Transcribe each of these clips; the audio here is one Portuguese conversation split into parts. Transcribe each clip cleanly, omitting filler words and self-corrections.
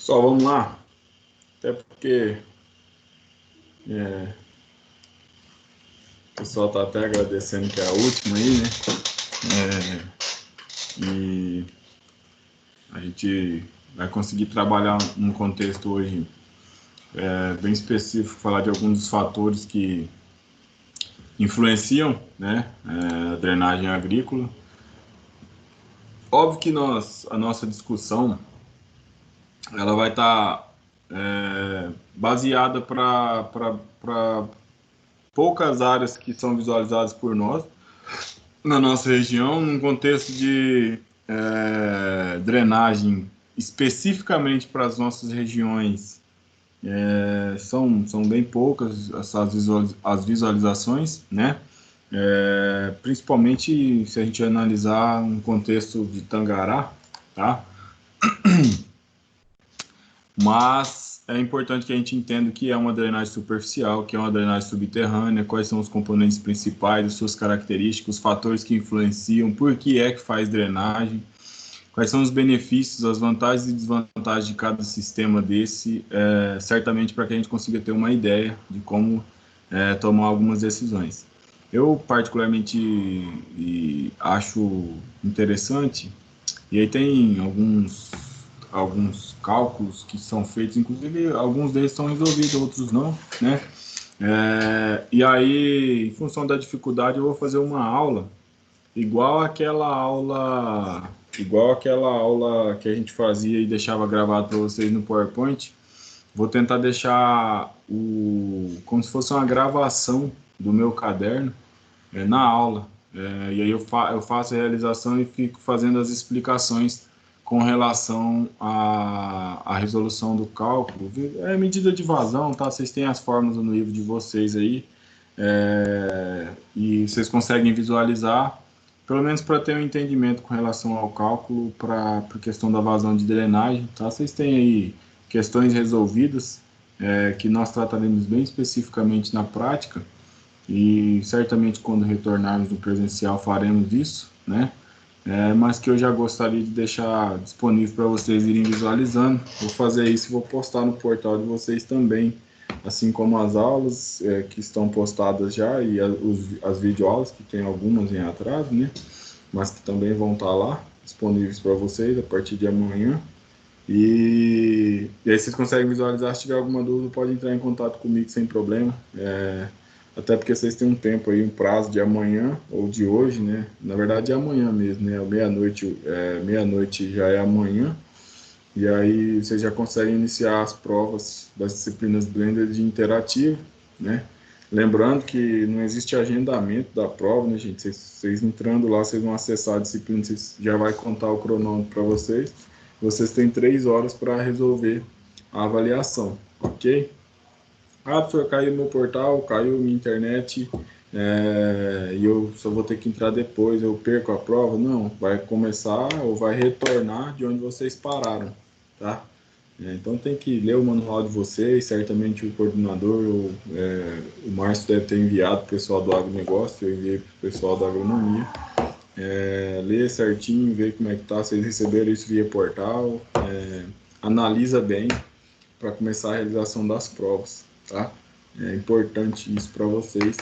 Só vamos lá, até porque o pessoal está até agradecendo que é a última aí, né? E a gente vai conseguir trabalhar num contexto hoje bem específico, falar de alguns dos fatores que influenciam, né, a drenagem agrícola. Óbvio que a nossa discussão ela vai estar baseada para poucas áreas que são visualizadas por nós na nossa região, num contexto de drenagem especificamente para as nossas regiões. São bem poucas as visualizações, né? Principalmente se a gente analisar um contexto de Tangará, tá? Mas é importante que a gente entenda o que é uma drenagem superficial, o que é uma drenagem subterrânea, quais são os componentes principais, as suas características, os fatores que influenciam, por que é que faz drenagem, quais são os benefícios, as vantagens e desvantagens de cada sistema desse, certamente para que a gente consiga ter uma ideia de como tomar algumas decisões. Eu particularmente acho interessante, e aí tem alguns cálculos que são feitos, inclusive alguns deles são resolvidos, outros não, né? E aí, em função da dificuldade, eu vou fazer uma aula igual aquela aula que a gente fazia e deixava gravado para vocês no PowerPoint. Vou tentar deixar como se fosse uma gravação do meu caderno na aula. E aí eu faço a realização e fico fazendo as explicações com relação à resolução do cálculo. É medida de vazão, tá? Vocês têm as fórmulas no livro de vocês aí, e vocês conseguem visualizar, pelo menos para ter um entendimento com relação ao cálculo, para a questão da vazão de drenagem, tá? Vocês têm aí questões resolvidas, que nós trataremos bem especificamente na prática, e certamente quando retornarmos no presencial faremos isso, né? Mas que eu já gostaria de deixar disponível para vocês irem visualizando. Vou fazer isso e vou postar no portal de vocês também, assim como as aulas que estão postadas já, e as videoaulas, que tem algumas em atraso, né? Mas que também vão estar lá, disponíveis para vocês a partir de amanhã. E aí vocês conseguem visualizar. Se tiver alguma dúvida, pode entrar em contato comigo sem problema. Até porque vocês têm um tempo aí, um prazo de amanhã ou de hoje, né? Na verdade é amanhã mesmo, né? Meia-noite já é amanhã. E aí vocês já conseguem iniciar as provas das disciplinas Blender de interativo, né? Lembrando que não existe agendamento da prova, né, gente? Vocês entrando lá, vocês vão acessar a disciplina, vocês já vai contar o cronômetro para vocês. Vocês têm 3 horas para resolver a avaliação, ok? Ah, professor, caiu meu portal, caiu minha internet, e eu só vou ter que entrar depois, eu perco a prova? Não, vai começar ou vai retornar de onde vocês pararam, tá? Então tem que ler o manual de vocês, certamente o coordenador, o Márcio deve ter enviado para o pessoal do agronegócio, eu enviei para o pessoal da agronomia, ler certinho, ver como é que tá, vocês receberam isso via portal, analisa bem para começar a realização das provas, tá? É importante isso para vocês,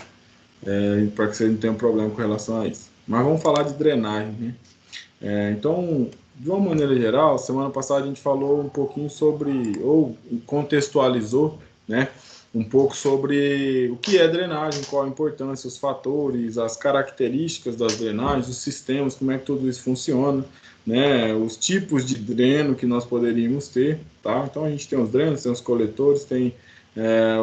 para que vocês não tenham problema com relação a isso. Mas vamos falar de drenagem, né? Então, de uma maneira geral, semana passada a gente falou um pouquinho sobre, ou contextualizou, né, um pouco sobre o que é drenagem, qual a importância, os fatores, as características das drenagens, os sistemas, como é que tudo isso funciona, né, os tipos de dreno que nós poderíamos ter, tá? Então a gente tem os drenos, tem os coletores, tem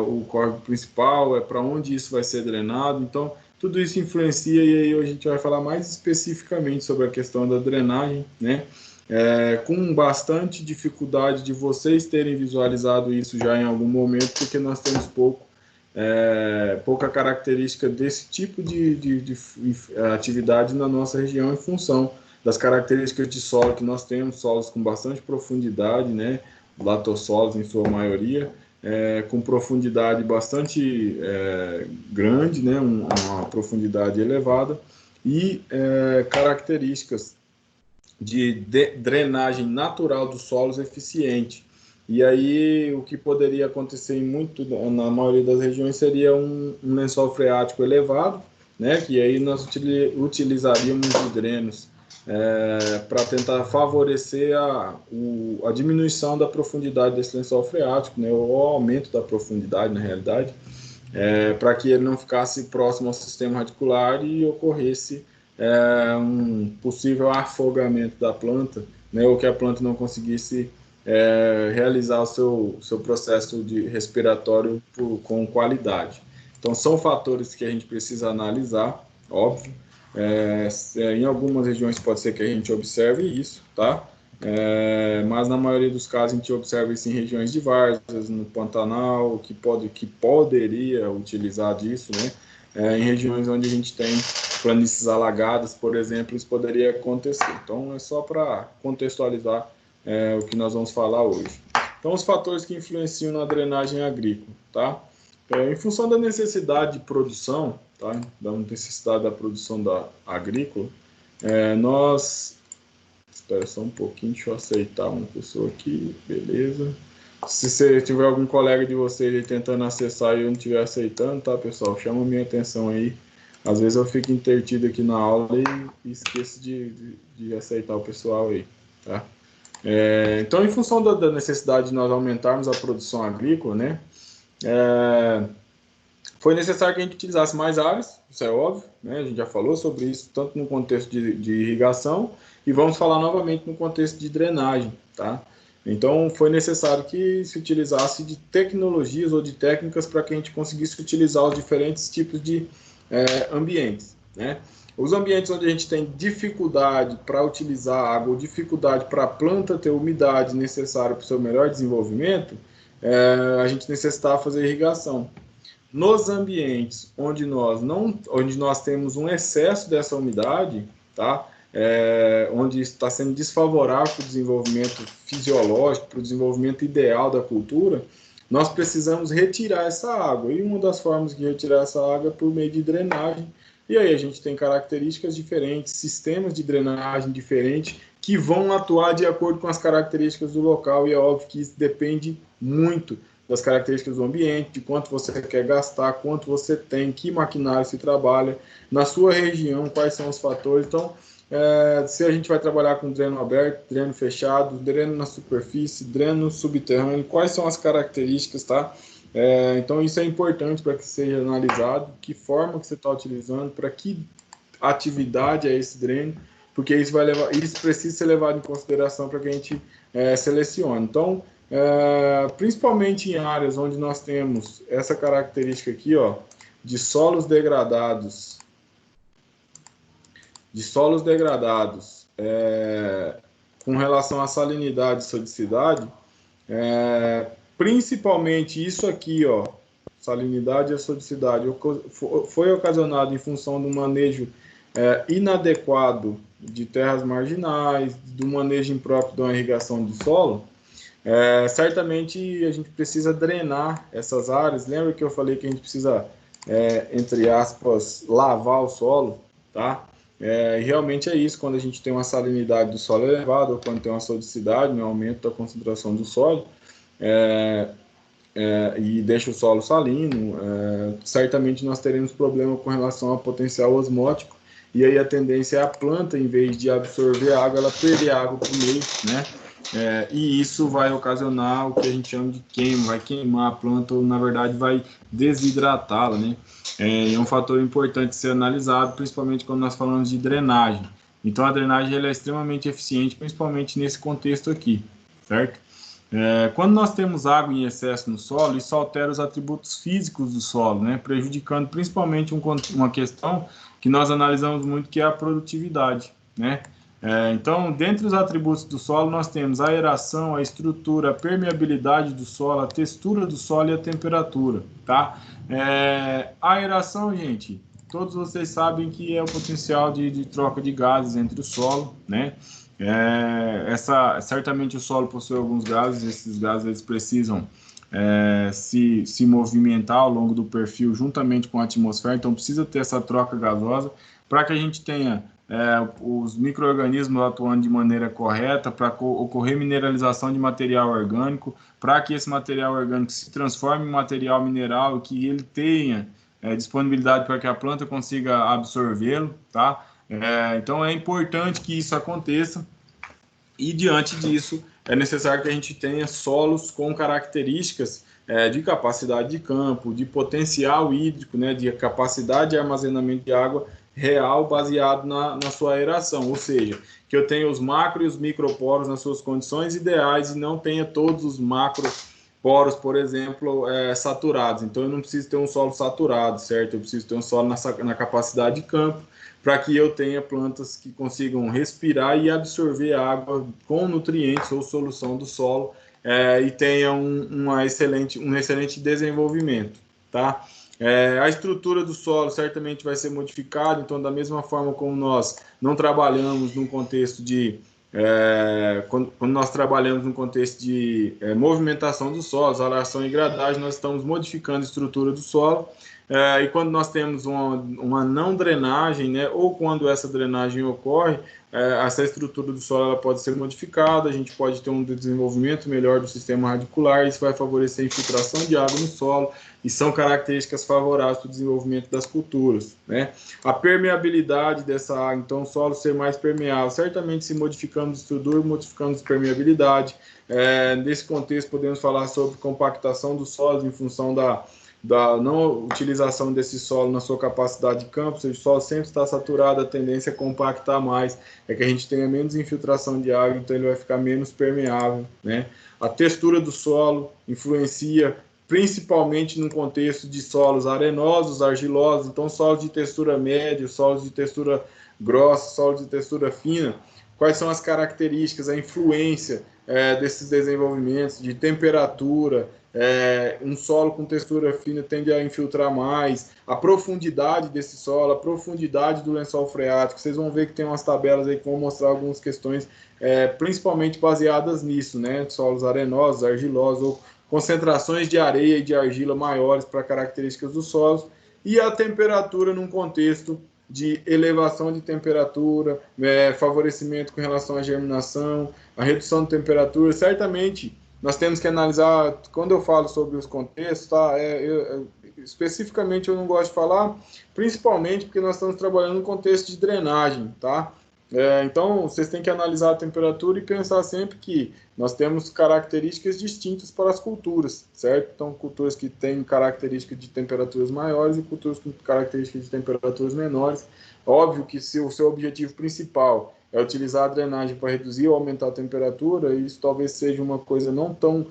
o córrego principal, para onde isso vai ser drenado, então tudo isso influencia, e aí a gente vai falar mais especificamente sobre a questão da drenagem, né? Com bastante dificuldade de vocês terem visualizado isso já em algum momento, porque nós temos pouca característica desse tipo de atividade na nossa região, em função das características de solo que nós temos, solos com bastante profundidade, né? Latossolos em sua maioria, com profundidade bastante grande, né? Uma profundidade elevada, e características de drenagem natural dos solos eficiente. E aí, o que poderia acontecer na maioria das regiões seria um lençol freático elevado, né? Que aí nós utilizaríamos de drenos para tentar favorecer a diminuição da profundidade desse lençol freático, né? Ou o aumento da profundidade, na realidade, para que ele não ficasse próximo ao sistema radicular e ocorresse um possível afogamento da planta, né? Ou que a planta não conseguisse realizar o seu processo de respiratório com qualidade. Então, são fatores que a gente precisa analisar, óbvio. Em algumas regiões pode ser que a gente observe isso, tá? Mas na maioria dos casos a gente observa isso em regiões de várzeas, no Pantanal, que poderia utilizar disso, né? Em regiões onde a gente tem planícies alagadas, por exemplo, isso poderia acontecer. Então, é só para contextualizar o que nós vamos falar hoje. Então, os fatores que influenciam na drenagem agrícola, tá? Em função da necessidade de produção, tá? Da necessidade da produção agrícola, nós... Espera só um pouquinho, deixa eu aceitar uma pessoa aqui, beleza. Se você tiver algum colega de vocês aí tentando acessar e eu não estiver aceitando, tá, pessoal? Chama a minha atenção aí. Às vezes eu fico intertido aqui na aula e esqueço de aceitar o pessoal aí, tá? Então, em função da necessidade de nós aumentarmos a produção agrícola, né, foi necessário que a gente utilizasse mais áreas, isso é óbvio, né, a gente já falou sobre isso, tanto no contexto de irrigação, e vamos falar novamente no contexto de drenagem, tá? Então, foi necessário que se utilizasse de tecnologias ou de técnicas para que a gente conseguisse utilizar os diferentes tipos de ambientes, né? Os ambientes onde a gente tem dificuldade para utilizar água, ou dificuldade para a planta ter umidade necessária para o seu melhor desenvolvimento, a gente necessitava fazer irrigação. Nos ambientes onde nós temos um excesso dessa umidade, tá? Onde está sendo desfavorável para o desenvolvimento fisiológico, para o desenvolvimento ideal da cultura, nós precisamos retirar essa água. E uma das formas de retirar essa água é por meio de drenagem. E aí a gente tem características diferentes, sistemas de drenagem diferentes, que vão atuar de acordo com as características do local. E é óbvio que isso depende muito das características do ambiente, de quanto você quer gastar, quanto você tem, que maquinário se trabalha, na sua região, quais são os fatores. Então, se a gente vai trabalhar com dreno aberto, dreno fechado, dreno na superfície, dreno subterrâneo, quais são as características, tá? Então, isso é importante para que seja analisado, que forma que você está utilizando, para que atividade é esse dreno, porque isso precisa ser levado em consideração para que a gente selecione. Então, principalmente em áreas onde nós temos essa característica aqui, ó, de solos degradados, com relação à salinidade e sodicidade, principalmente isso aqui, ó, salinidade e sodicidade, foi ocasionado em função do manejo inadequado de terras marginais, do manejo impróprio de uma irrigação de solo. Certamente a gente precisa drenar essas áreas. Lembra que eu falei que a gente precisa, entre aspas, lavar o solo, tá? E realmente é isso, quando a gente tem uma salinidade do solo elevada, ou quando tem uma sodicidade, um aumento da concentração do solo, e deixa o solo salino, certamente nós teremos problema com relação ao potencial osmótico, e aí a tendência é a planta, em vez de absorver a água, ela perder água para o meio, né? E isso vai ocasionar o que a gente chama de queima, vai queimar a planta, ou na verdade vai desidratá-la, né? É um fator importante ser analisado, principalmente quando nós falamos de drenagem. Então a drenagem ela é extremamente eficiente, principalmente nesse contexto aqui, certo? Quando nós temos água em excesso no solo, isso altera os atributos físicos do solo, né? Prejudicando principalmente uma questão que nós analisamos muito, que é a produtividade, né? Então, dentre os atributos do solo, nós temos a aeração, a estrutura, a permeabilidade do solo, a textura do solo e a temperatura, tá? A aeração, gente, todos vocês sabem que é o potencial de troca de gases entre o solo, né? Certamente o solo possui alguns gases, esses gases eles precisam se movimentar ao longo do perfil juntamente com a atmosfera, então precisa ter essa troca gasosa para que a gente tenha os micro-organismos atuando de maneira correta para ocorrer mineralização de material orgânico, para que esse material orgânico se transforme em material mineral e que ele tenha disponibilidade para que a planta consiga absorvê-lo, tá? Então é importante que isso aconteça e diante disso é necessário que a gente tenha solos com características de capacidade de campo, de potencial hídrico, né, de capacidade de armazenamento de água real baseado na sua aeração, ou seja, que eu tenha os macro e os microporos nas suas condições ideais e não tenha todos os macroporos, por exemplo, saturados. Então eu não preciso ter um solo saturado, certo? Eu preciso ter um solo na capacidade de campo para que eu tenha plantas que consigam respirar e absorver água com nutrientes ou solução do solo e tenha um excelente desenvolvimento, tá? A estrutura do solo certamente vai ser modificada, então da mesma forma como nós não trabalhamos num contexto de quando nós trabalhamos no contexto de movimentação dos solos, alação e gradagem, nós estamos modificando a estrutura do solo. E quando nós temos uma não drenagem, né, ou quando essa drenagem ocorre, essa estrutura do solo ela pode ser modificada, a gente pode ter um desenvolvimento melhor do sistema radicular, isso vai favorecer a infiltração de água no solo, e são características favoráveis para o desenvolvimento das culturas, né? A permeabilidade dessa água, então o solo ser mais permeável, certamente se modificando de estrutura, modificando de permeabilidade. Nesse contexto podemos falar sobre compactação dos solos em função da não utilização desse solo na sua capacidade de campo. Se o solo sempre está saturado, a tendência é compactar mais, é que a gente tenha menos infiltração de água, então ele vai ficar menos permeável, né? A textura do solo influencia principalmente no contexto de solos arenosos, argilosos, então solos de textura média, solos de textura grossa, solos de textura fina. Quais são as características, a influência desses desenvolvimentos de temperatura? Um solo com textura fina tende a infiltrar mais, a profundidade desse solo, a profundidade do lençol freático. Vocês vão ver que tem umas tabelas aí que vão mostrar algumas questões, principalmente baseadas nisso, né? Solos arenosos, argilosos, ou concentrações de areia e de argila maiores para características dos solos, e a temperatura num contexto de elevação de temperatura, favorecimento com relação à germinação, a redução de temperatura. Certamente nós temos que analisar, quando eu falo sobre os contextos, tá? Especificamente eu não gosto de falar, principalmente porque nós estamos trabalhando no contexto de drenagem, tá? Então, vocês têm que analisar a temperatura e pensar sempre que nós temos características distintas para as culturas, certo? Então, culturas que têm características de temperaturas maiores e culturas com características de temperaturas menores. Óbvio que se o seu objetivo principal é utilizar a drenagem para reduzir ou aumentar a temperatura, isso talvez seja uma coisa não tão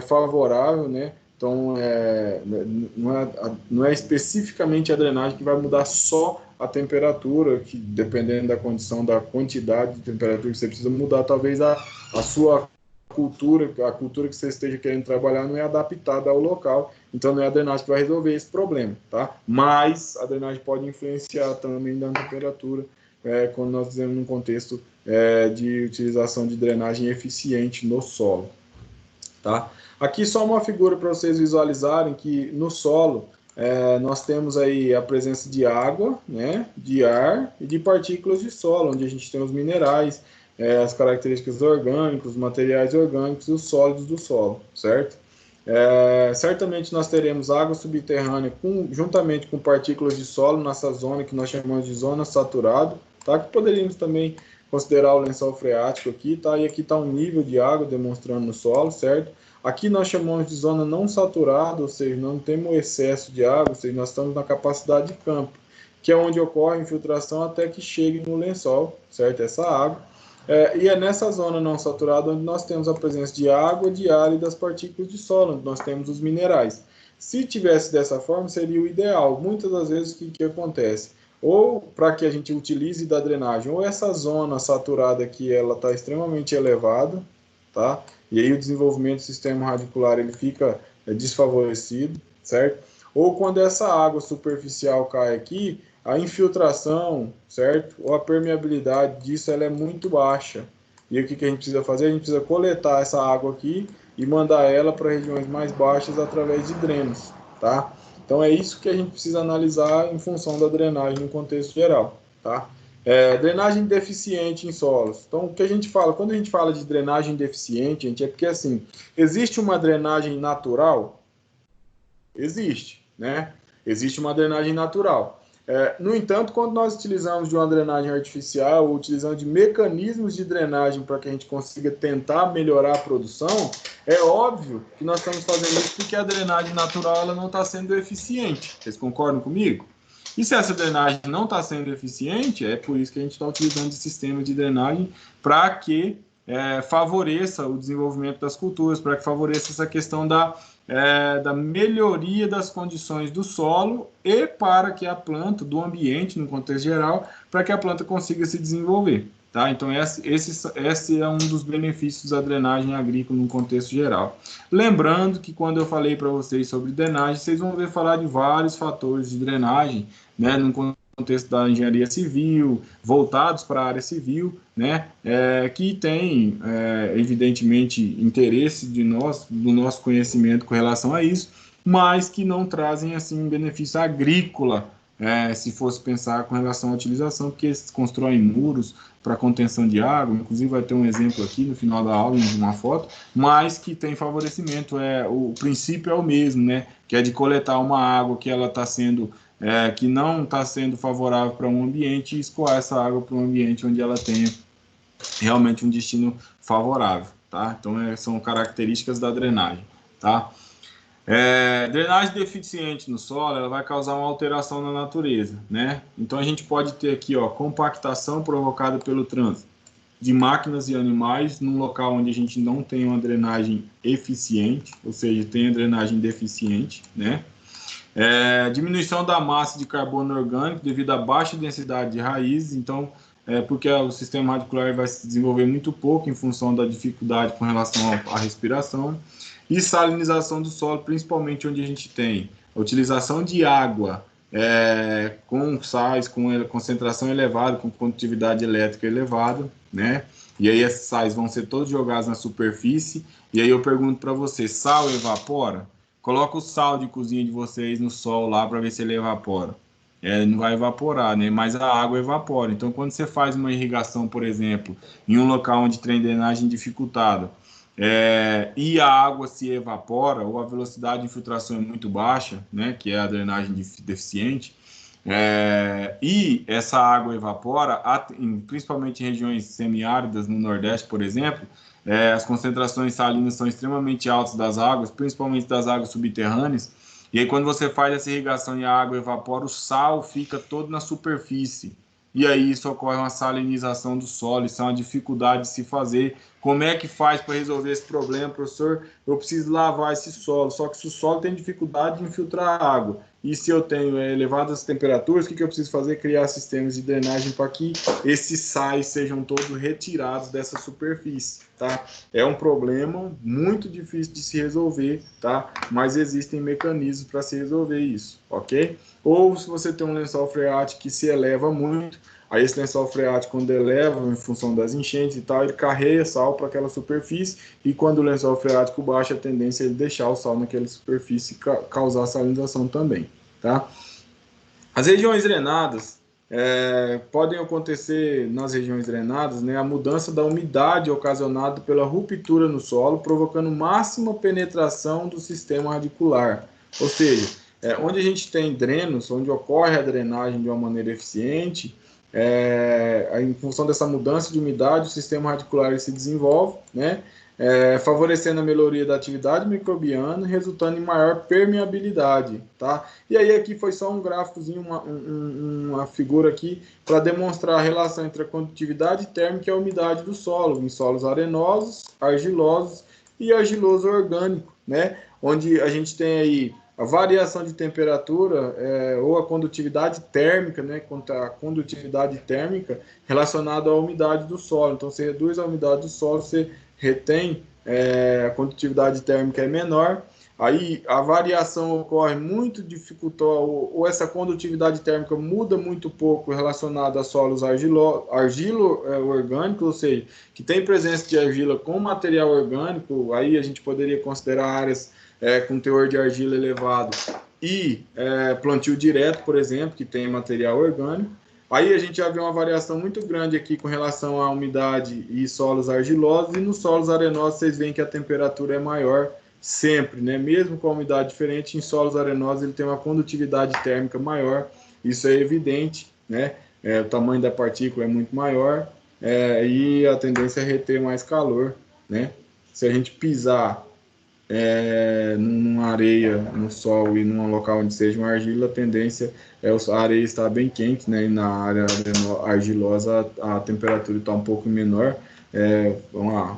favorável, né? Então, não é especificamente a drenagem que vai mudar só a temperatura, que dependendo da condição, da quantidade de temperatura que você precisa mudar, talvez a sua cultura, a cultura que você esteja querendo trabalhar não é adaptada ao local, então não é a drenagem que vai resolver esse problema, tá? Mas a drenagem pode influenciar também na temperatura, quando nós dizemos num contexto de utilização de drenagem eficiente no solo, tá? Aqui só uma figura para vocês visualizarem que no solo nós temos aí a presença de água, né, de ar e de partículas de solo, onde a gente tem os minerais, as características orgânicas, os materiais orgânicos e os sólidos do solo, certo? Certamente nós teremos água subterrânea juntamente com partículas de solo nessa zona que nós chamamos de zona saturada, tá? Que poderíamos também considerar o lençol freático aqui, tá? E aqui está um nível de água demonstrando no solo, certo? Aqui nós chamamos de zona não saturada, ou seja, não temos excesso de água, ou seja, nós estamos na capacidade de campo, que é onde ocorre a infiltração até que chegue no lençol, certo? Essa água. E é nessa zona não saturada onde nós temos a presença de água, de ar e das partículas de solo, onde nós temos os minerais. Se tivesse dessa forma, seria o ideal. Muitas das vezes, o que acontece? Ou para que a gente utilize da drenagem, ou essa zona saturada aqui, ela está extremamente elevada, tá? E aí o desenvolvimento do sistema radicular ele fica desfavorecido, certo? Ou quando essa água superficial cai aqui, a infiltração, certo? Ou a permeabilidade disso ela é muito baixa. E o que a gente precisa fazer? A gente precisa coletar essa água aqui e mandar ela para regiões mais baixas através de drenos, tá? Então é isso que a gente precisa analisar em função da drenagem no contexto geral, tá? Drenagem deficiente em solos. Então, o que a gente fala, quando a gente fala de drenagem deficiente, gente, é porque, assim, existe uma drenagem natural? Existe, né? Existe uma drenagem natural. No entanto, quando nós utilizamos de uma drenagem artificial, ou utilizando de mecanismos de drenagem para que a gente consiga tentar melhorar a produção, é óbvio que nós estamos fazendo isso porque a drenagem natural ela não está sendo eficiente. Vocês concordam comigo? E se essa drenagem não está sendo eficiente, é por isso que a gente está utilizando de sistemas de drenagem para que favoreça o desenvolvimento das culturas, para que favoreça essa questão da melhoria das condições do solo e para que a planta, do ambiente, no contexto geral, para que a planta consiga se desenvolver. Tá? Então, esse é um dos benefícios da drenagem agrícola no contexto geral. Lembrando que quando eu falei para vocês sobre drenagem, vocês vão ver falar de vários fatores de drenagem, né, no contexto da engenharia civil, voltados para a área civil, né, que tem, evidentemente, interesse do nosso conhecimento com relação a isso, mas que não trazem, assim, benefício agrícola, se fosse pensar com relação à utilização, porque eles constroem muros para contenção de água, inclusive vai ter um exemplo aqui no final da aula, de uma foto, mas que tem favorecimento, o princípio é o mesmo, né, que é de coletar uma água que ela está sendo que não está sendo favorável para um ambiente e escoar essa água para um ambiente onde ela tenha realmente um destino favorável, tá? Então, são características da drenagem, tá? Drenagem deficiente no solo, ela vai causar uma alteração na natureza, né? Então, a gente pode ter aqui, ó, compactação provocada pelo trânsito de máquinas e animais num local onde a gente não tem uma drenagem eficiente, ou seja, tem a drenagem deficiente, né? Diminuição da massa de carbono orgânico devido à baixa densidade de raízes, então, porque o sistema radicular vai se desenvolver muito pouco em função da dificuldade com relação à respiração, e salinização do solo, principalmente onde a gente tem a utilização de água com sais, com concentração elevada, com condutividade elétrica elevada, né? E aí esses sais vão ser todos jogados na superfície, e aí eu pergunto para você, sal evapora? Coloca o sal de cozinha de vocês no sol lá para ver se ele evapora. Não vai evaporar, né? Mas a água evapora. Então, quando você faz uma irrigação, por exemplo, em um local onde tem drenagem dificultada, e a água se evapora, ou a velocidade de infiltração é muito baixa, né? Que é a drenagem deficiente, e essa água evapora, principalmente em regiões semiáridas, no Nordeste, por exemplo, as concentrações salinas são extremamente altas das águas, principalmente das águas subterrâneas, e aí quando você faz essa irrigação e a água evapora, o sal fica todo na superfície, e aí isso ocorre uma salinização do solo, isso é uma dificuldade de se fazer. Como é que faz para resolver esse problema, professor? Eu preciso lavar esse solo, só que se o solo tem dificuldade de infiltrar água, e se eu tenho elevadas temperaturas, o que eu preciso fazer? Criar sistemas de drenagem para que esses sais sejam todos retirados dessa superfície, tá? É um problema muito difícil de se resolver, tá? Mas existem mecanismos para se resolver isso, ok? Ou se você tem um lençol freático que se eleva muito, aí esse lençol freático, quando eleva, em função das enchentes e tal, ele carrega sal para aquela superfície, e quando o lençol freático baixa, a tendência é ele deixar o sal naquela superfície e causar salinização também, tá? As regiões drenadas, podem acontecer nas regiões drenadas, né, a mudança da umidade ocasionada pela ruptura no solo, provocando máxima penetração do sistema radicular. Ou seja, onde a gente tem drenos, onde ocorre a drenagem de uma maneira eficiente, em função dessa mudança de umidade, o sistema radicular se desenvolve, né, favorecendo a melhoria da atividade microbiana, resultando em maior permeabilidade, tá? E aí aqui foi só um gráficozinho, uma figura aqui para demonstrar a relação entre a condutividade térmica e a umidade do solo, em solos arenosos, argilosos e argiloso orgânico, né? Onde a gente tem aí a variação de temperatura ou a condutividade térmica, né, a condutividade térmica relacionada à umidade do solo. Então, você reduz a umidade do solo, você retém, a condutividade térmica é menor, aí a variação ocorre muito dificultosa, ou essa condutividade térmica muda muito pouco relacionada a solos argilo-orgânicos, ou seja, que tem presença de argila com material orgânico, aí a gente poderia considerar áreas com teor de argila elevado e plantio direto, por exemplo, que tem material orgânico. Aí a gente já vê uma variação muito grande aqui com relação à umidade e solos argilosos, e nos solos arenosos vocês veem que a temperatura é maior sempre, né? Mesmo com a umidade diferente, em solos arenosos ele tem uma condutividade térmica maior, isso é evidente, né? O tamanho da partícula é muito maior, e a tendência é reter mais calor, né? Se a gente pisar numa areia, no sol e num local onde seja uma argila, a tendência é a areia estar bem quente, né? E na área argilosa a temperatura está um pouco menor. É uma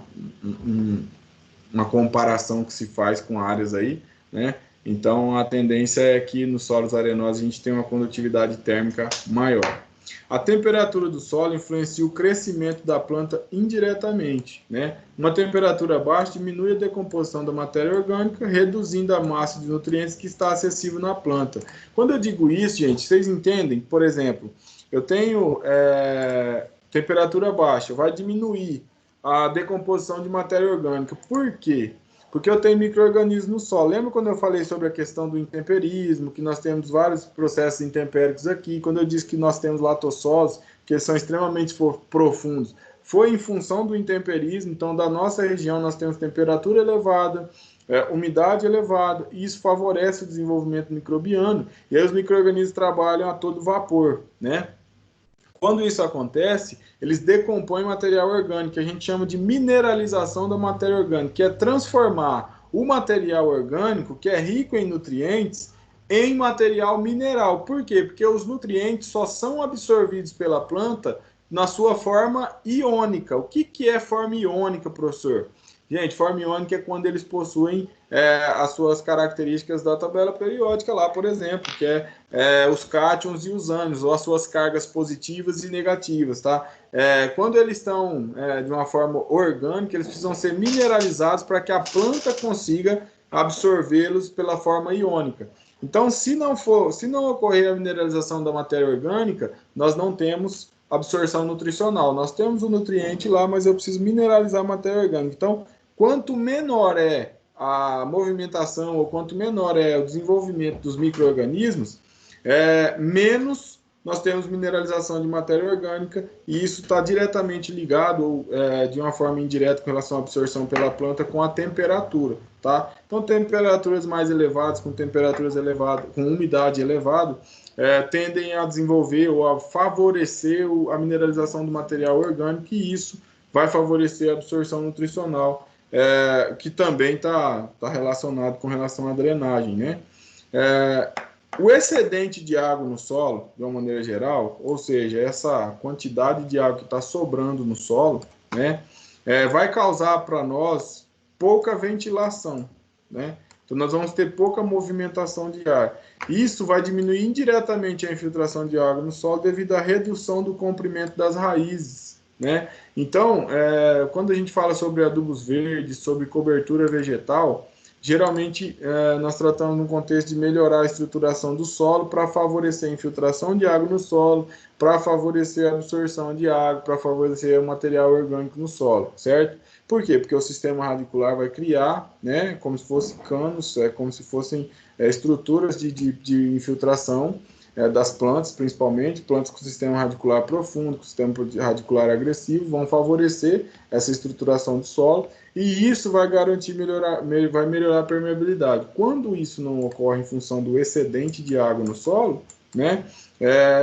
comparação que se faz com áreas aí, né? Então a tendência é que nos solos arenosos a gente tem uma condutividade térmica maior. A temperatura do solo influencia o crescimento da planta indiretamente, né? Uma temperatura baixa diminui a decomposição da matéria orgânica, reduzindo a massa de nutrientes que está acessível na planta. Quando eu digo isso, gente, vocês entendem? Por exemplo, eu tenho temperatura baixa, vai diminuir a decomposição de matéria orgânica. Por quê? Porque eu tenho micro-organismos no solo. Lembra quando eu falei sobre a questão do intemperismo, que nós temos vários processos intempéricos aqui? Quando eu disse que nós temos latossosos, que são extremamente profundos, foi em função do intemperismo. Então, da nossa região, nós temos temperatura elevada, umidade elevada, e isso favorece o desenvolvimento microbiano, e aí os micro-organismos trabalham a todo vapor, né? Quando isso acontece, eles decompõem material orgânico, que a gente chama de mineralização da matéria orgânica, que é transformar o material orgânico, que é rico em nutrientes, em material mineral. Por quê? Porque os nutrientes só são absorvidos pela planta na sua forma iônica. O que é forma iônica, professor? Gente, forma iônica é quando eles possuem as suas características da tabela periódica lá, por exemplo, que os cátions e os ânions, ou as suas cargas positivas e negativas, tá? Quando eles estão de uma forma orgânica, eles precisam ser mineralizados para que a planta consiga absorvê-los pela forma iônica. Então, se não ocorrer a mineralização da matéria orgânica, nós não temos absorção nutricional. Nós temos o nutriente lá, mas eu preciso mineralizar a matéria orgânica. Então, quanto menor é a movimentação ou quanto menor é o desenvolvimento dos micro-organismos, menos nós temos mineralização de matéria orgânica, e isso está diretamente ligado, ou de uma forma indireta, com relação à absorção pela planta, com a temperatura, tá? Então, temperaturas mais elevadas, com temperaturas elevadas, com umidade elevada, tendem a desenvolver ou a favorecer a mineralização do material orgânico, e isso vai favorecer a absorção nutricional, que também está relacionado com relação à drenagem, né? O excedente de água no solo, de uma maneira geral, ou seja, essa quantidade de água que está sobrando no solo, né, vai causar para nós pouca ventilação, né? Então, nós vamos ter pouca movimentação de ar. Isso vai diminuir indiretamente a infiltração de água no solo devido à redução do comprimento das raízes, né? Então, quando a gente fala sobre adubos verdes, sobre cobertura vegetal, geralmente nós tratamos no contexto de melhorar a estruturação do solo para favorecer a infiltração de água no solo, para favorecer a absorção de água, para favorecer o material orgânico no solo, certo? Por quê? Porque o sistema radicular vai criar, né, como se fossem canos, como se fossem estruturas de infiltração das plantas, principalmente, plantas com sistema radicular profundo, com sistema radicular agressivo, vão favorecer essa estruturação do solo, e isso vai garantir vai melhorar a permeabilidade. Quando isso não ocorre em função do excedente de água no solo, né,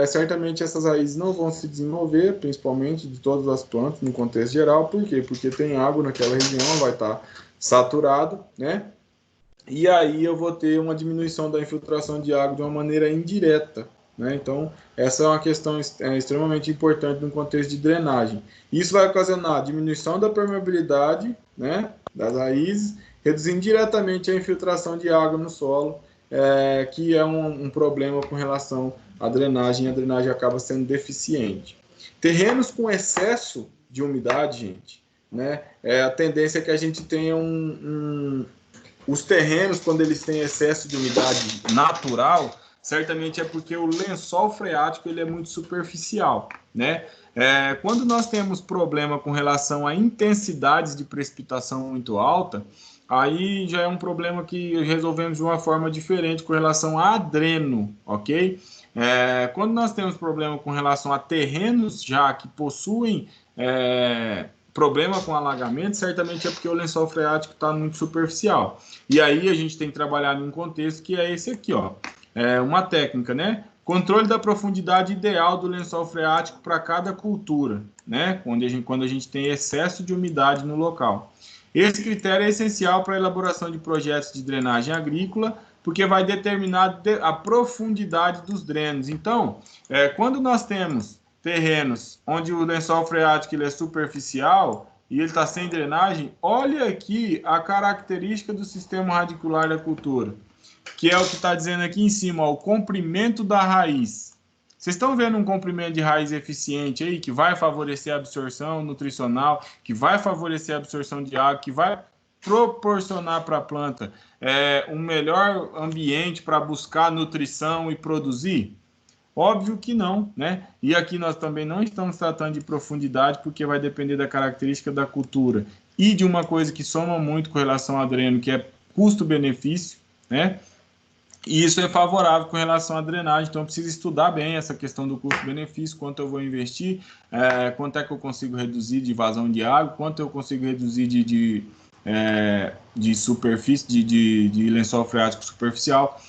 certamente essas raízes não vão se desenvolver, principalmente de todas as plantas, no contexto geral. Por quê? Porque tem água naquela região, vai estar saturado, né? E aí eu vou ter uma diminuição da infiltração de água de uma maneira indireta, né? Então, essa é uma questão extremamente importante no contexto de drenagem. Isso vai ocasionar diminuição da permeabilidade, né, das raízes, reduzindo diretamente a infiltração de água no solo, que é um problema com relação à drenagem. A drenagem acaba sendo deficiente. Terrenos com excesso de umidade, gente, né, a tendência é que a gente tenha os terrenos, quando eles têm excesso de umidade natural, certamente é porque o lençol freático ele é muito superficial, né? Quando nós temos problema com relação a intensidades de precipitação muito alta, aí já é um problema que resolvemos de uma forma diferente com relação a dreno, ok? Quando nós temos problema com relação a terrenos já que possuem problema com alagamento, certamente é porque o lençol freático está muito superficial. E aí a gente tem que trabalhar num contexto que é esse aqui, ó. Uma técnica, né? Controle da profundidade ideal do lençol freático para cada cultura, né? Quando a gente tem excesso de umidade no local. Esse critério é essencial para a elaboração de projetos de drenagem agrícola, porque vai determinar a profundidade dos drenos. Então, quando nós temos terrenos onde o lençol freático ele é superficial e ele está sem drenagem, olha aqui a característica do sistema radicular da cultura, que é o que está dizendo aqui em cima, ó, o comprimento da raiz. Vocês estão vendo um comprimento de raiz eficiente aí, que vai favorecer a absorção nutricional, que vai favorecer a absorção de água, que vai proporcionar para a planta um melhor ambiente para buscar nutrição e produzir? Óbvio que não, né? E aqui nós também não estamos tratando de profundidade, porque vai depender da característica da cultura e de uma coisa que soma muito com relação ao dreno, que é custo-benefício, né? E isso é favorável com relação à drenagem, então eu preciso estudar bem essa questão do custo-benefício, quanto eu vou investir, quanto é que eu consigo reduzir de vazão de água, quanto eu consigo reduzir de superfície, de lençol freático superficial,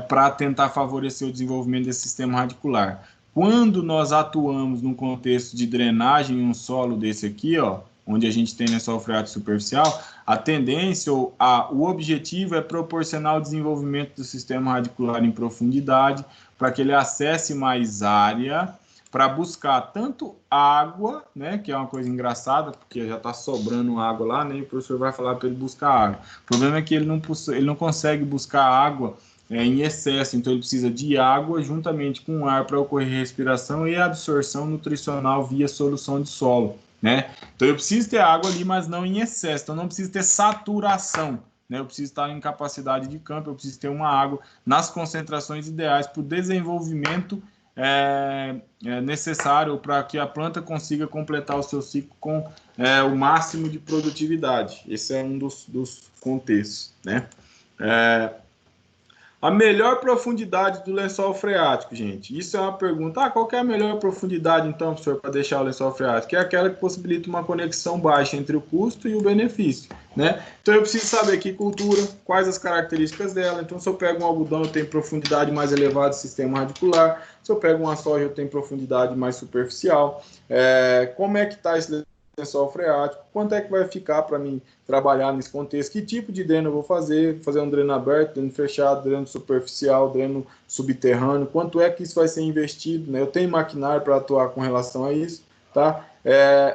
para tentar favorecer o desenvolvimento desse sistema radicular. Quando nós atuamos num contexto de drenagem em um solo desse aqui, ó, onde a gente tem lençol freático superficial, a tendência ou o objetivo é proporcionar o desenvolvimento do sistema radicular em profundidade, para que ele acesse mais área, para buscar tanto água, né, que é uma coisa engraçada, porque já está sobrando água lá, né, e o professor vai falar para ele buscar água. O problema é que ele não consegue buscar água em excesso, então ele precisa de água juntamente com ar para ocorrer respiração e absorção nutricional via solução de solo, né? Então eu preciso ter água ali, mas não em excesso, então não preciso ter saturação, né? Eu preciso estar em capacidade de campo, eu preciso ter uma água nas concentrações ideais para o desenvolvimento necessário para que a planta consiga completar o seu ciclo com o máximo de produtividade. Esse é um dos contextos, né? A melhor profundidade do lençol freático, gente. Isso é uma pergunta. Qual que é a melhor profundidade, então, professor, para deixar o lençol freático? É aquela que possibilita uma conexão baixa entre o custo e o benefício, né? Então, eu preciso saber que cultura, quais as características dela. Então, se eu pego um algodão, eu tenho profundidade mais elevada do sistema radicular. Se eu pego uma soja, eu tenho profundidade mais superficial. Como é que está esse lençol freático? Quanto é que vai ficar para mim trabalhar nesse contexto? Que tipo de dreno eu vou fazer? Fazer um dreno aberto, dreno fechado, dreno superficial, dreno subterrâneo? Quanto é que isso vai ser investido, né? Eu tenho maquinário para atuar com relação a isso, tá?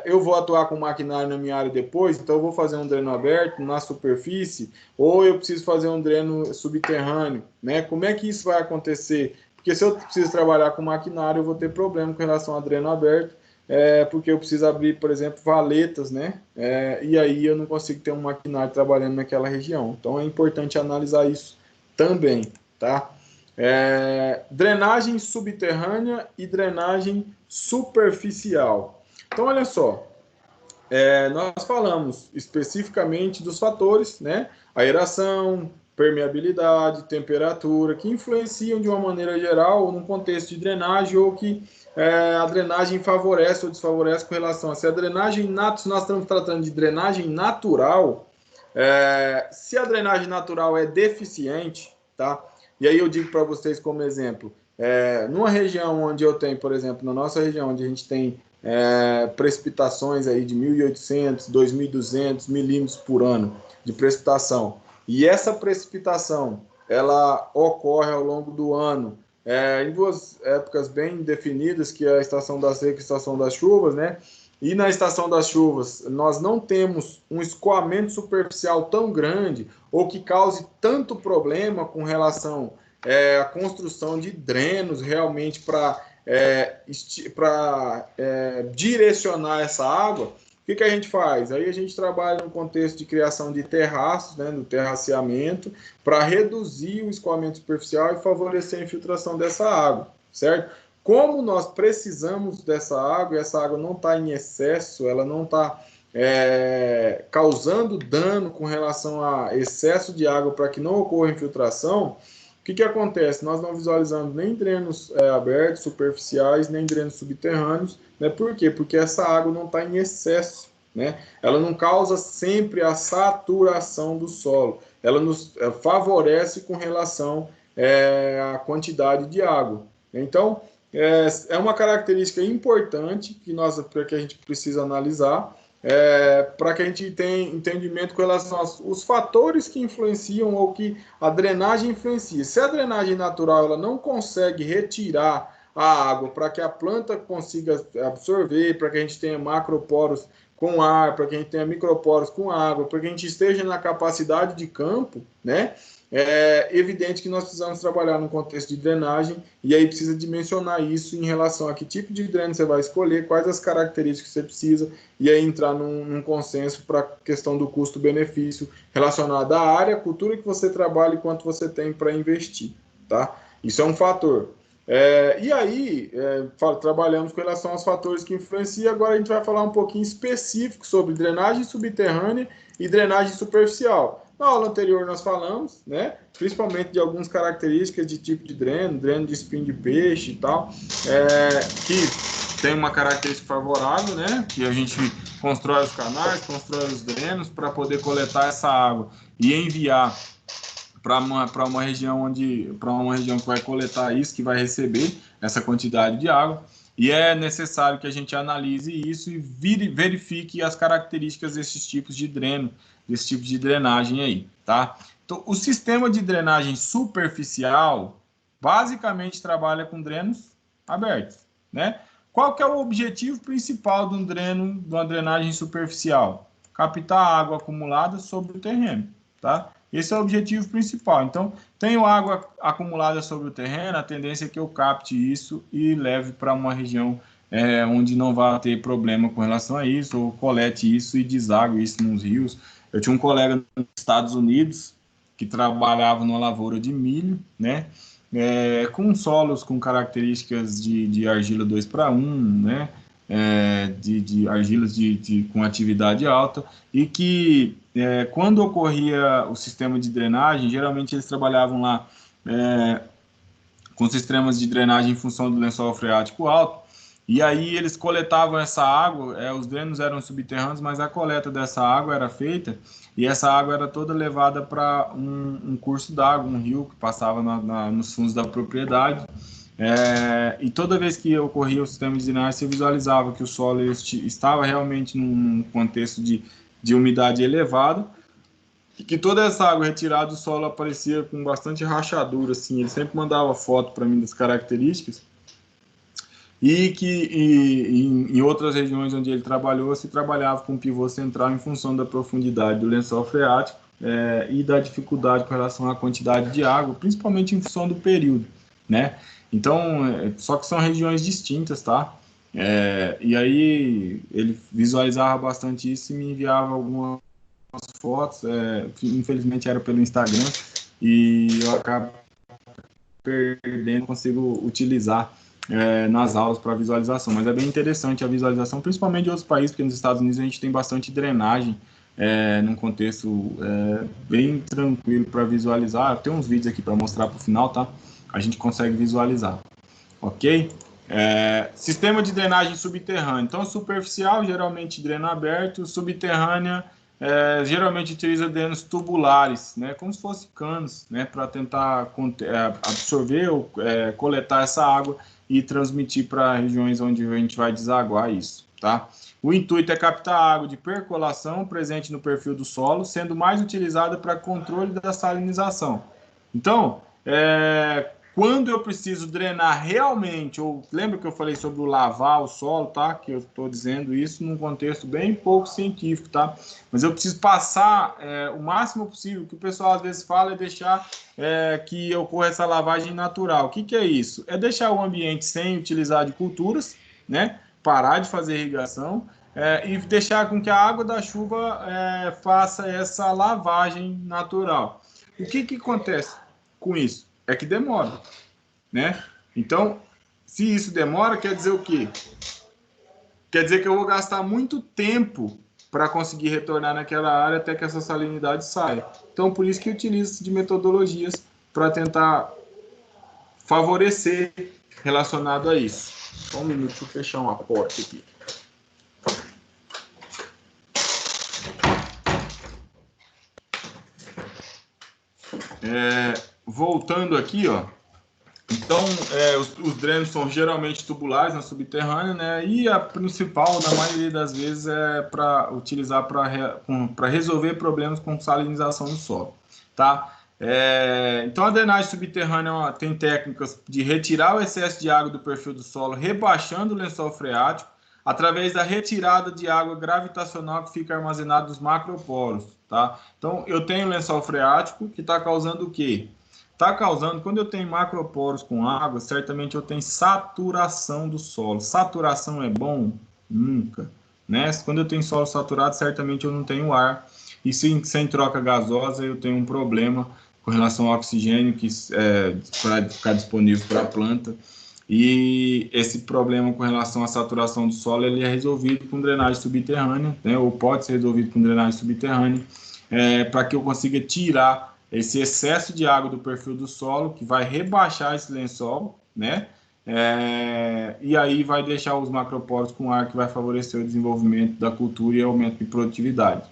Eu vou atuar com maquinário na minha área depois, então eu vou fazer um dreno aberto na superfície, ou eu preciso fazer um dreno subterrâneo, né? Como é que isso vai acontecer? Porque se eu preciso trabalhar com maquinário, eu vou ter problema com relação a dreno aberto, porque eu preciso abrir, por exemplo, valetas, né? E aí eu não consigo ter um maquinário trabalhando naquela região. Então é importante analisar isso também, tá? Drenagem subterrânea e drenagem superficial. Então, olha só, nós falamos especificamente dos fatores, né? Aeração, permeabilidade, temperatura, que influenciam de uma maneira geral no contexto de drenagem ou que a drenagem favorece ou desfavorece com relação a se a drenagem se nós estamos tratando de drenagem natural, se a drenagem natural é deficiente, tá? E aí eu digo para vocês como exemplo, numa região onde eu tenho, por exemplo, na nossa região onde a gente tem precipitações aí de 1.800, 2.200 milímetros por ano de precipitação, e essa precipitação ela ocorre ao longo do ano em duas épocas bem definidas, que é a estação da seca e a estação das chuvas, né? E na estação das chuvas nós não temos um escoamento superficial tão grande ou que cause tanto problema com relação à construção de drenos realmente para direcionar essa água. O que a gente faz? Aí a gente trabalha no contexto de criação de terraços, né, no terraceamento, para reduzir o escoamento superficial e favorecer a infiltração dessa água, certo? Como nós precisamos dessa água, e essa água não está em excesso, ela não está causando dano com relação a excesso de água para que não ocorra infiltração, O que acontece? Nós não visualizamos nem drenos abertos, superficiais, nem drenos subterrâneos. Né? Por quê? Porque essa água não está em excesso. Né? Ela não causa sempre a saturação do solo. Ela nos favorece com relação à quantidade de água. Então, é uma característica importante que a gente precisa analisar, para que a gente tenha entendimento com relação aos fatores que influenciam ou que a drenagem influencia. Se a drenagem natural ela não consegue retirar a água para que a planta consiga absorver, para que a gente tenha macroporos com ar, para que a gente tenha microporos com água, para que a gente esteja na capacidade de campo, né? É evidente que nós precisamos trabalhar no contexto de drenagem e aí precisa dimensionar isso em relação a que tipo de dreno você vai escolher, quais as características que você precisa e aí entrar num consenso para a questão do custo-benefício relacionado à área, cultura que você trabalha e quanto você tem para investir, tá? Isso é um fator. E aí, trabalhamos com relação aos fatores que influenciam. Agora a gente vai falar um pouquinho específico sobre drenagem subterrânea e drenagem superficial. Na aula anterior nós falamos, né, principalmente de algumas características de tipo de dreno, dreno de espinho de peixe e tal, que tem uma característica favorável, né, que a gente constrói os canais, constrói os drenos para poder coletar essa água e enviar para uma região que vai coletar isso, que vai receber essa quantidade de água. E é necessário que a gente analise isso e verifique as características desses tipos de dreno, desse tipo de drenagem aí, tá? Então, o sistema de drenagem superficial basicamente trabalha com drenos abertos, né? Qual que é o objetivo principal de uma drenagem superficial? Captar água acumulada sobre o terreno, tá? Esse é o objetivo principal. Então, tenho água acumulada sobre o terreno, a tendência é que eu capte isso e leve para uma região onde não vai ter problema com relação a isso, ou colete isso e deságue isso nos rios. Eu tinha um colega nos Estados Unidos que trabalhava numa lavoura de milho, né? Com solos com características de argila 2:1, né? De argilas com atividade alta, e que quando ocorria o sistema de drenagem, geralmente eles trabalhavam lá com sistemas de drenagem em função do lençol freático alto, e aí eles coletavam essa água, os drenos eram subterrâneos, mas a coleta dessa água era feita, e essa água era toda levada para um curso d'água, um rio que passava nos fundos da propriedade. E toda vez que ocorria o sistema de drenagem, você visualizava que o solo estava realmente num contexto de umidade elevada, e que toda essa água retirada do solo aparecia com bastante rachadura, assim. Ele sempre mandava foto para mim das características, e que em outras regiões onde ele trabalhou, se trabalhava com pivô central em função da profundidade do lençol freático e da dificuldade com relação à quantidade de água, principalmente em função do período, né? Então, só que são regiões distintas, tá? E aí ele visualizava bastante isso e me enviava algumas fotos, infelizmente era pelo Instagram, e eu acabo perdendo, consigo utilizar nas aulas para visualização, mas é bem interessante a visualização, principalmente de outros países, porque nos Estados Unidos a gente tem bastante drenagem, num contexto bem tranquilo para visualizar. Tem uns vídeos aqui para mostrar para o final, tá? A gente consegue visualizar, ok? Sistema de drenagem subterrânea. Então, superficial, geralmente dreno aberto, subterrânea, geralmente utiliza drenos tubulares, né, como se fossem canos, né, para tentar absorver ou coletar essa água e transmitir para regiões onde a gente vai desaguar isso, tá? O intuito é captar a água de percolação presente no perfil do solo, sendo mais utilizada para controle da salinização. Então, quando eu preciso drenar realmente, ou lembra que eu falei sobre o lavar o solo, tá? Que eu estou dizendo isso num contexto bem pouco científico, tá? Mas eu preciso passar o máximo possível. O que o pessoal às vezes fala é deixar que ocorra essa lavagem natural. O que é isso? É deixar o ambiente sem utilizar de culturas, né? Parar de fazer irrigação e deixar com que a água da chuva faça essa lavagem natural. O que acontece com isso? É que demora, né? Então, se isso demora, quer dizer o quê? Quer dizer que eu vou gastar muito tempo para conseguir retornar naquela área até que essa salinidade saia. Então, por isso que utiliza-se de metodologias para tentar favorecer relacionado a isso. Só um minuto, deixa eu fechar uma porta aqui. Voltando aqui, ó. Então, os drenos são geralmente tubulares na subterrânea, né? E a principal, na maioria das vezes, é para utilizar para resolver problemas com salinização do solo, tá? Então, a drenagem subterrânea tem técnicas de retirar o excesso de água do perfil do solo, rebaixando o lençol freático, através da retirada de água gravitacional que fica armazenada nos macroporos, tá? Então, eu tenho lençol freático que está causando o quê? Está causando, quando eu tenho macroporos com água, certamente eu tenho saturação do solo. Saturação é bom? Nunca. Né? Quando eu tenho solo saturado, certamente eu não tenho ar. E sem troca gasosa, eu tenho um problema com relação ao oxigênio para ficar disponível para a planta. E esse problema com relação à saturação do solo, ele é resolvido com drenagem subterrânea, né? Ou pode ser resolvido com drenagem subterrânea, para que eu consiga tirar esse excesso de água do perfil do solo, que vai rebaixar esse lençol, né? E aí vai deixar os macroporos com ar, que vai favorecer o desenvolvimento da cultura e aumento de produtividade.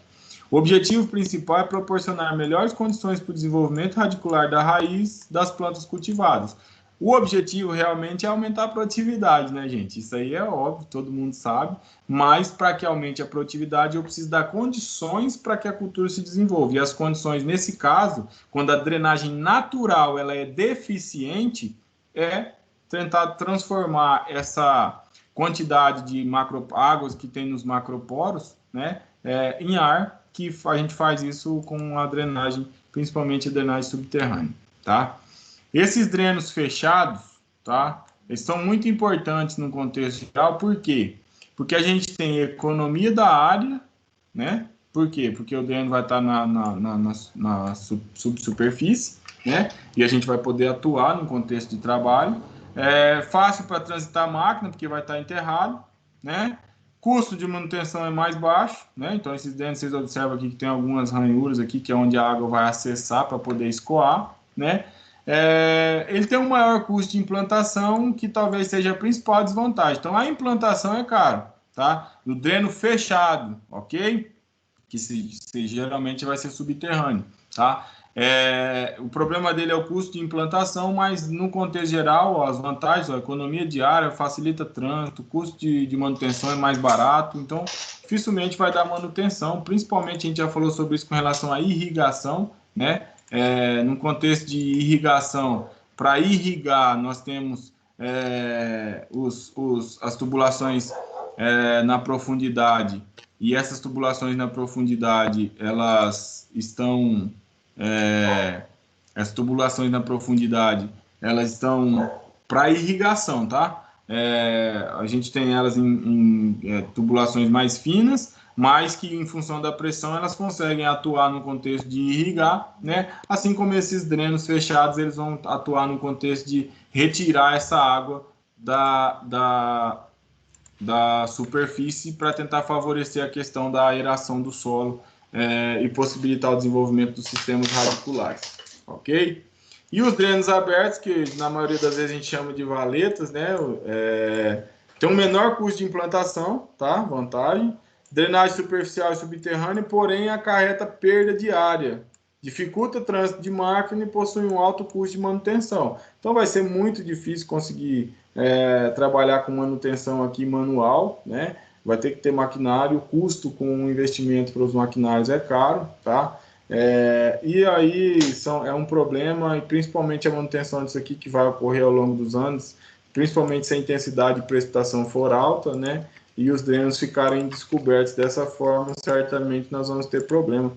O objetivo principal é proporcionar melhores condições para o desenvolvimento radicular da raiz das plantas cultivadas. O objetivo realmente é aumentar a produtividade, né, gente? Isso aí é óbvio, todo mundo sabe, mas para que aumente a produtividade, eu preciso dar condições para que a cultura se desenvolva. E as condições, nesse caso, quando a drenagem natural ela é deficiente, é tentar transformar essa quantidade de águas que tem nos macroporos, né, em ar, que a gente faz isso com a drenagem, principalmente a drenagem subterrânea, tá? Esses drenos fechados, tá? Eles são muito importantes no contexto geral, por quê? Porque a gente tem economia da área, né? Por quê? Porque o dreno vai estar na subsuperfície, né? E a gente vai poder atuar no contexto de trabalho. É fácil para transitar a máquina, porque vai estar enterrado, né? Custo de manutenção é mais baixo, né? Então, esses drenos, vocês observam aqui que tem algumas ranhuras aqui, que é onde a água vai acessar para poder escoar, né? Ele tem um maior custo de implantação, que talvez seja a principal desvantagem. Então, a implantação é caro, tá? No dreno fechado, ok? Que geralmente vai ser subterrâneo, tá? O problema dele é o custo de implantação, mas no contexto geral, ó, as vantagens, a economia diária, facilita trânsito, o custo de manutenção é mais barato, então dificilmente vai dar manutenção, principalmente a gente já falou sobre isso com relação à irrigação, né? No contexto de irrigação, para irrigar, nós temos as tubulações na profundidade, e essas tubulações na profundidade, elas estão... as tubulações na profundidade, elas estão para irrigação, tá? A gente tem elas em tubulações mais finas, mas que em função da pressão elas conseguem atuar no contexto de irrigar, né? Assim como esses drenos fechados, eles vão atuar no contexto de retirar essa água da superfície para tentar favorecer a questão da aeração do solo e possibilitar o desenvolvimento dos sistemas radiculares, ok? E os drenos abertos, que na maioria das vezes a gente chama de valetas, né? Tem um menor custo de implantação, tá? Vantagem. Drenagem superficial e subterrânea, porém acarreta perda de área, dificulta o trânsito de máquina e possui um alto custo de manutenção. Então vai ser muito difícil conseguir trabalhar com manutenção aqui manual, né? Vai ter que ter maquinário, o custo com o investimento para os maquinários é caro, tá? E aí é um problema, e principalmente a manutenção disso aqui que vai ocorrer ao longo dos anos, principalmente se a intensidade de precipitação for alta, né? E os drenos ficarem descobertos dessa forma, certamente nós vamos ter problema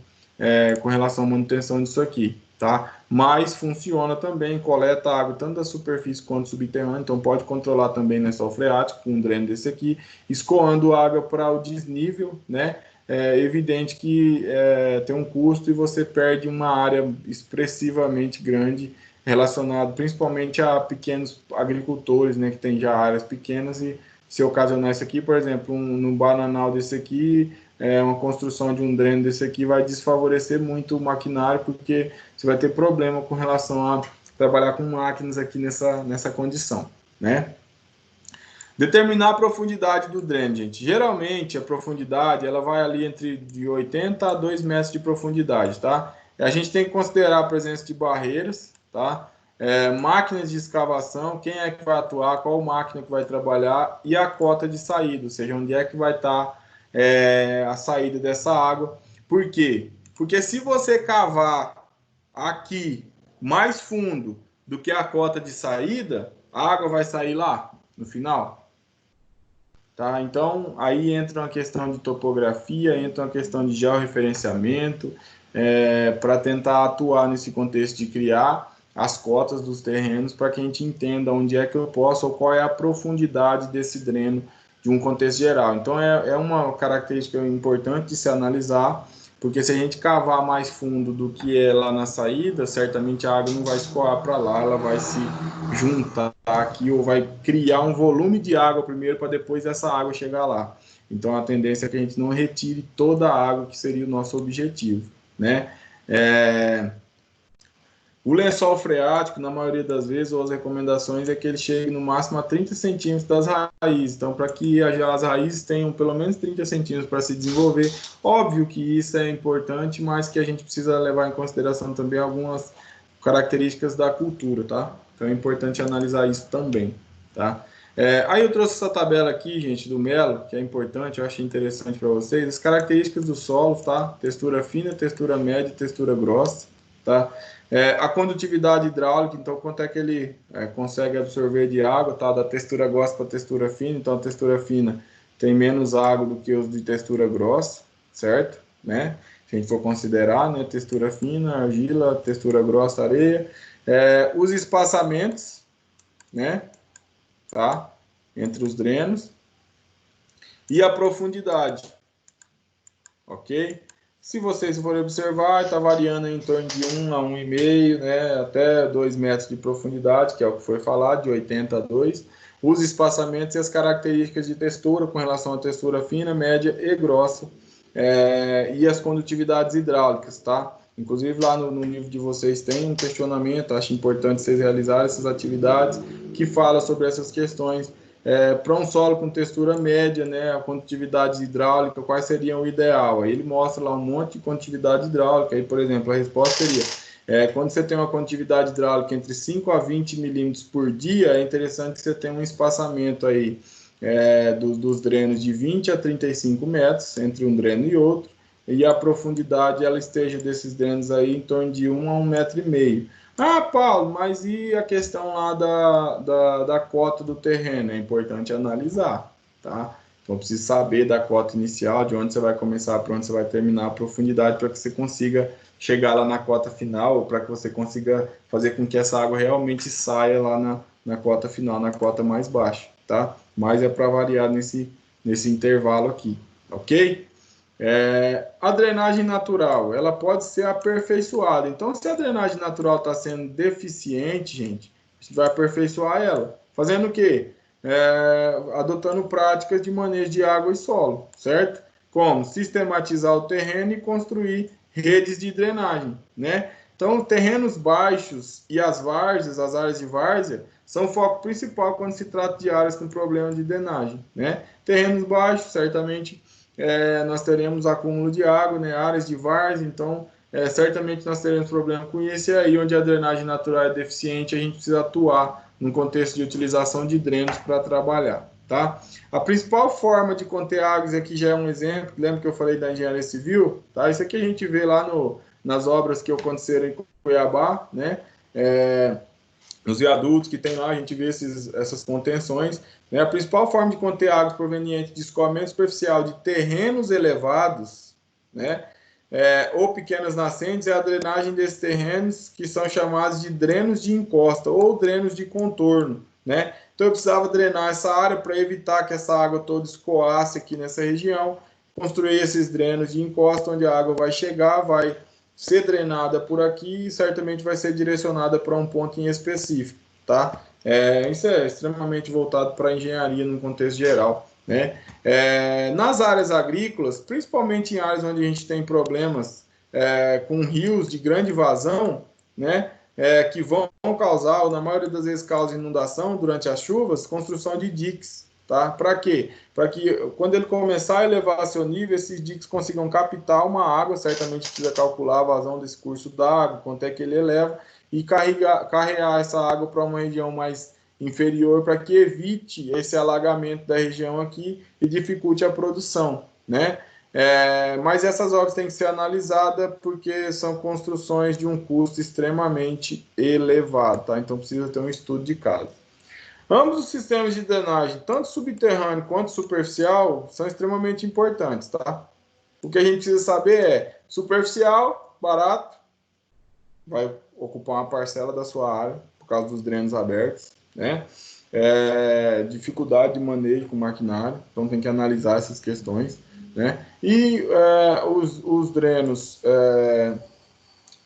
com relação à manutenção disso aqui, tá? Mas funciona também, coleta água tanto da superfície quanto subterrânea, então pode controlar também lençol freático com um dreno desse aqui, escoando água para o desnível, né? É evidente que tem um custo e você perde uma área expressivamente grande relacionado principalmente a pequenos agricultores, né, que tem já áreas pequenas, e se ocasionar isso aqui, por exemplo, no bananal desse aqui, uma construção de um dreno desse aqui vai desfavorecer muito o maquinário, porque você vai ter problema com relação a trabalhar com máquinas aqui nessa condição, né? Determinar a profundidade do dreno, gente. Geralmente, a profundidade, ela vai ali entre de 80 a 2 metros de profundidade, tá? A gente tem que considerar a presença de barreiras, tá? Máquinas de escavação, quem é que vai atuar, qual máquina que vai trabalhar e a cota de saída, ou seja, onde é que vai estar a saída dessa água. Por quê? Porque se você cavar aqui mais fundo do que a cota de saída, a água vai sair lá no final. Tá? Então, aí entra uma questão de topografia, entra uma questão de georreferenciamento, para tentar atuar nesse contexto de criar as cotas dos terrenos para que a gente entenda onde é que eu posso ou qual é a profundidade desse dreno de um contexto geral. Então, é uma característica importante de se analisar, porque se a gente cavar mais fundo do que é lá na saída, certamente a água não vai escoar para lá, ela vai se juntar aqui ou vai criar um volume de água primeiro para depois essa água chegar lá. Então a tendência é que a gente não retire toda a água, que seria o nosso objetivo, né? O lençol freático, na maioria das vezes, ou as recomendações é que ele chegue no máximo a 30 centímetros das raízes. Então, para que as raízes tenham pelo menos 30 centímetros para se desenvolver, óbvio que isso é importante, mas que a gente precisa levar em consideração também algumas características da cultura, tá? Então, é importante analisar isso também, tá? Aí eu trouxe essa tabela aqui, gente, do Melo, que é importante, eu achei interessante para vocês. As características do solo, tá? Textura fina, textura média e textura grossa, tá? A condutividade hidráulica, então quanto é que ele consegue absorver de água, tá? Da textura grossa para textura fina, então a textura fina tem menos água do que os de textura grossa, certo? Né? Se a gente for considerar, né? Textura fina, argila, textura grossa, areia. Os espaçamentos, né? Tá? Entre os drenos. E a profundidade, ok? Se vocês forem observar, está variando em torno de 1 a 1,5, né, até 2 metros de profundidade, que é o que foi falado, de 80 a 2. Os espaçamentos e as características de textura com relação à textura fina, média e grossa, e as condutividades hidráulicas, tá? Inclusive lá no livro de vocês tem um questionamento, acho importante vocês realizarem essas atividades, que fala sobre essas questões. Para um solo com textura média, né, a condutividade hidráulica, quais seriam o ideal? Aí ele mostra lá um monte de condutividade hidráulica. Aí, por exemplo, a resposta seria, quando você tem uma condutividade hidráulica entre 5 a 20 milímetros por dia, é interessante que você tenha um espaçamento aí dos drenos de 20 a 35 metros entre um dreno e outro, e a profundidade ela esteja desses drenos aí em torno de 1 a 1,5 metro. Ah, Paulo, mas e a questão lá da cota do terreno? É importante analisar, tá? Então, precisa saber da cota inicial, de onde você vai começar, para onde você vai terminar a profundidade, para que você consiga chegar lá na cota final, ou para que você consiga fazer com que essa água realmente saia lá na cota final, na cota mais baixa, tá? Mas é para variar nesse intervalo aqui, ok? A drenagem natural, ela pode ser aperfeiçoada. Então, se a drenagem natural está sendo deficiente, gente, a gente vai aperfeiçoar ela. Fazendo o quê? Adotando práticas de manejo de água e solo, certo? Como? Sistematizar o terreno e construir redes de drenagem, né? Então, terrenos baixos e as várzeas, as áreas de várzea, são o foco principal quando se trata de áreas com problema de drenagem, né? Terrenos baixos, certamente, nós teremos acúmulo de água, né, áreas de várzea, então certamente nós teremos problema com isso, e aí onde a drenagem natural é deficiente, a gente precisa atuar no contexto de utilização de drenos para trabalhar, tá? A principal forma de conter águas, aqui já é um exemplo, lembra que eu falei da engenharia civil, tá? Isso aqui a gente vê lá nas obras que aconteceram em Cuiabá, né? Nos viadutos que tem lá, a gente vê essas contenções, né? A principal forma de conter águas provenientes de escoamento superficial de terrenos elevados, né? Ou pequenas nascentes, é a drenagem desses terrenos, que são chamados de drenos de encosta ou drenos de contorno, né? Então eu precisava drenar essa área para evitar que essa água toda escoasse aqui nessa região, construir esses drenos de encosta, onde a água vai chegar, vai ser drenada por aqui e certamente vai ser direcionada para um ponto em específico, tá? Isso é extremamente voltado para a engenharia no contexto geral, né? Nas áreas agrícolas, principalmente em áreas onde a gente tem problemas com rios de grande vazão, né? Que vão causar, ou na maioria das vezes causam inundação durante as chuvas, construção de diques, tá? Para quê? Para que quando ele começar a elevar seu nível, esses diques consigam captar uma água, certamente precisa calcular a vazão desse curso d'água, quanto é que ele eleva, e carregar essa água para uma região mais inferior para que evite esse alagamento da região aqui e dificulte a produção, né? Mas essas obras têm que ser analisadas porque são construções de um custo extremamente elevado, tá? Então precisa ter um estudo de caso. Ambos os sistemas de drenagem, tanto subterrâneo quanto superficial, são extremamente importantes, tá? O que a gente precisa saber é superficial, barato, vai ocupar uma parcela da sua área por causa dos drenos abertos, né? Dificuldade de manejo com maquinário, então tem que analisar essas questões, né? E os drenos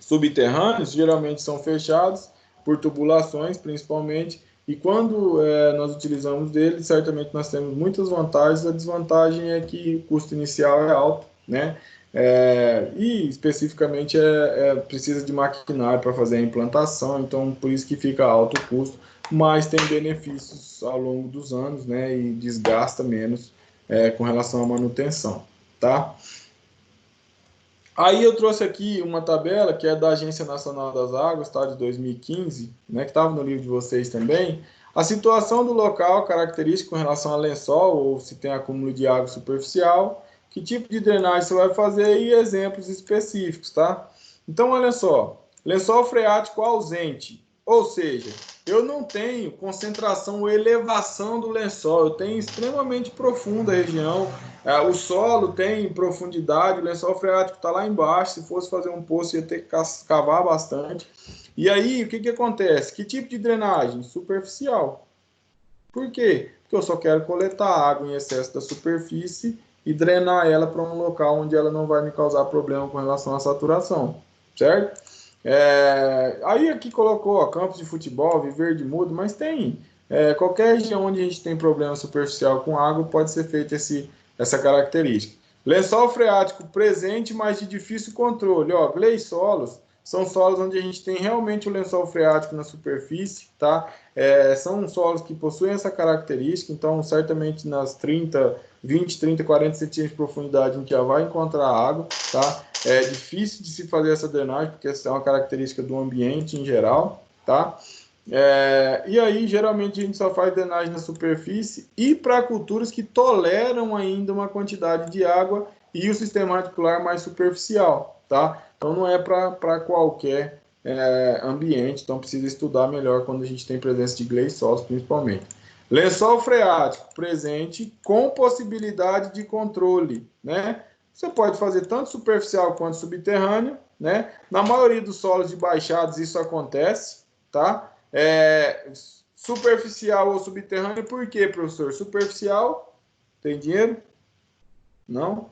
subterrâneos geralmente são fechados por tubulações, principalmente, e quando nós utilizamos deles, certamente nós temos muitas vantagens. A desvantagem é que o custo inicial é alto, né? E especificamente precisa de maquinário para fazer a implantação, então por isso que fica alto o custo, mas tem benefícios ao longo dos anos, né? E desgasta menos com relação à manutenção, tá? Aí eu trouxe aqui uma tabela que é da Agência Nacional das Águas, tá, de 2015, né, que estava no livro de vocês também. A situação do local, característica com relação a lençol, ou se tem acúmulo de água superficial, que tipo de drenagem você vai fazer e exemplos específicos, tá? Então, olha só, lençol freático ausente, ou seja, eu não tenho concentração ou elevação do lençol, eu tenho extremamente profunda a região, o solo tem profundidade, o lençol freático está lá embaixo, se fosse fazer um poço ia ter que cavar bastante. E aí, o que acontece? Que tipo de drenagem? Superficial. Por quê? Porque eu só quero coletar água em excesso da superfície e drenar ela para um local onde ela não vai me causar problema com relação à saturação, certo? Aí aqui colocou ó, campos de futebol, viver de mudo, mas tem qualquer região onde a gente tem problema superficial com água pode ser feita essa característica. Lençol freático presente, mas de difícil controle. Ó, gleisolos são solos onde a gente tem realmente o lençol freático na superfície, tá? São solos que possuem essa característica, então certamente nas 20, 30, 40 centímetros de profundidade a gente já vai encontrar água, tá? É difícil de se fazer essa drenagem, porque essa é uma característica do ambiente em geral, tá? E aí, geralmente, a gente só faz drenagem na superfície e para culturas que toleram ainda uma quantidade de água e o sistema radicular mais superficial, tá? Então, não é para qualquer ambiente, então precisa estudar melhor quando a gente tem presença de gleisols, principalmente. Lençol freático presente com possibilidade de controle, né? Você pode fazer tanto superficial quanto subterrâneo, né? Na maioria dos solos de baixados isso acontece, tá? Superficial ou subterrâneo, por quê, professor? Superficial, tem dinheiro? Não.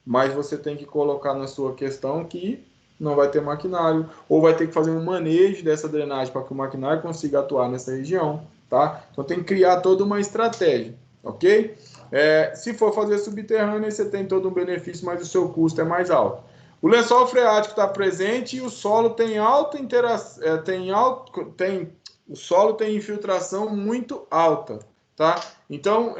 Mas você tem que colocar na sua questão que não vai ter maquinário, ou vai ter que fazer um manejo dessa drenagem para que o maquinário consiga atuar nessa região, tá? Então tem que criar toda uma estratégia, ok? Se for fazer subterrâneo, você tem todo um benefício, mas o seu custo é mais alto. O lençol freático está presente e o solo tem alta interação, o solo tem infiltração muito alta, tá? Então,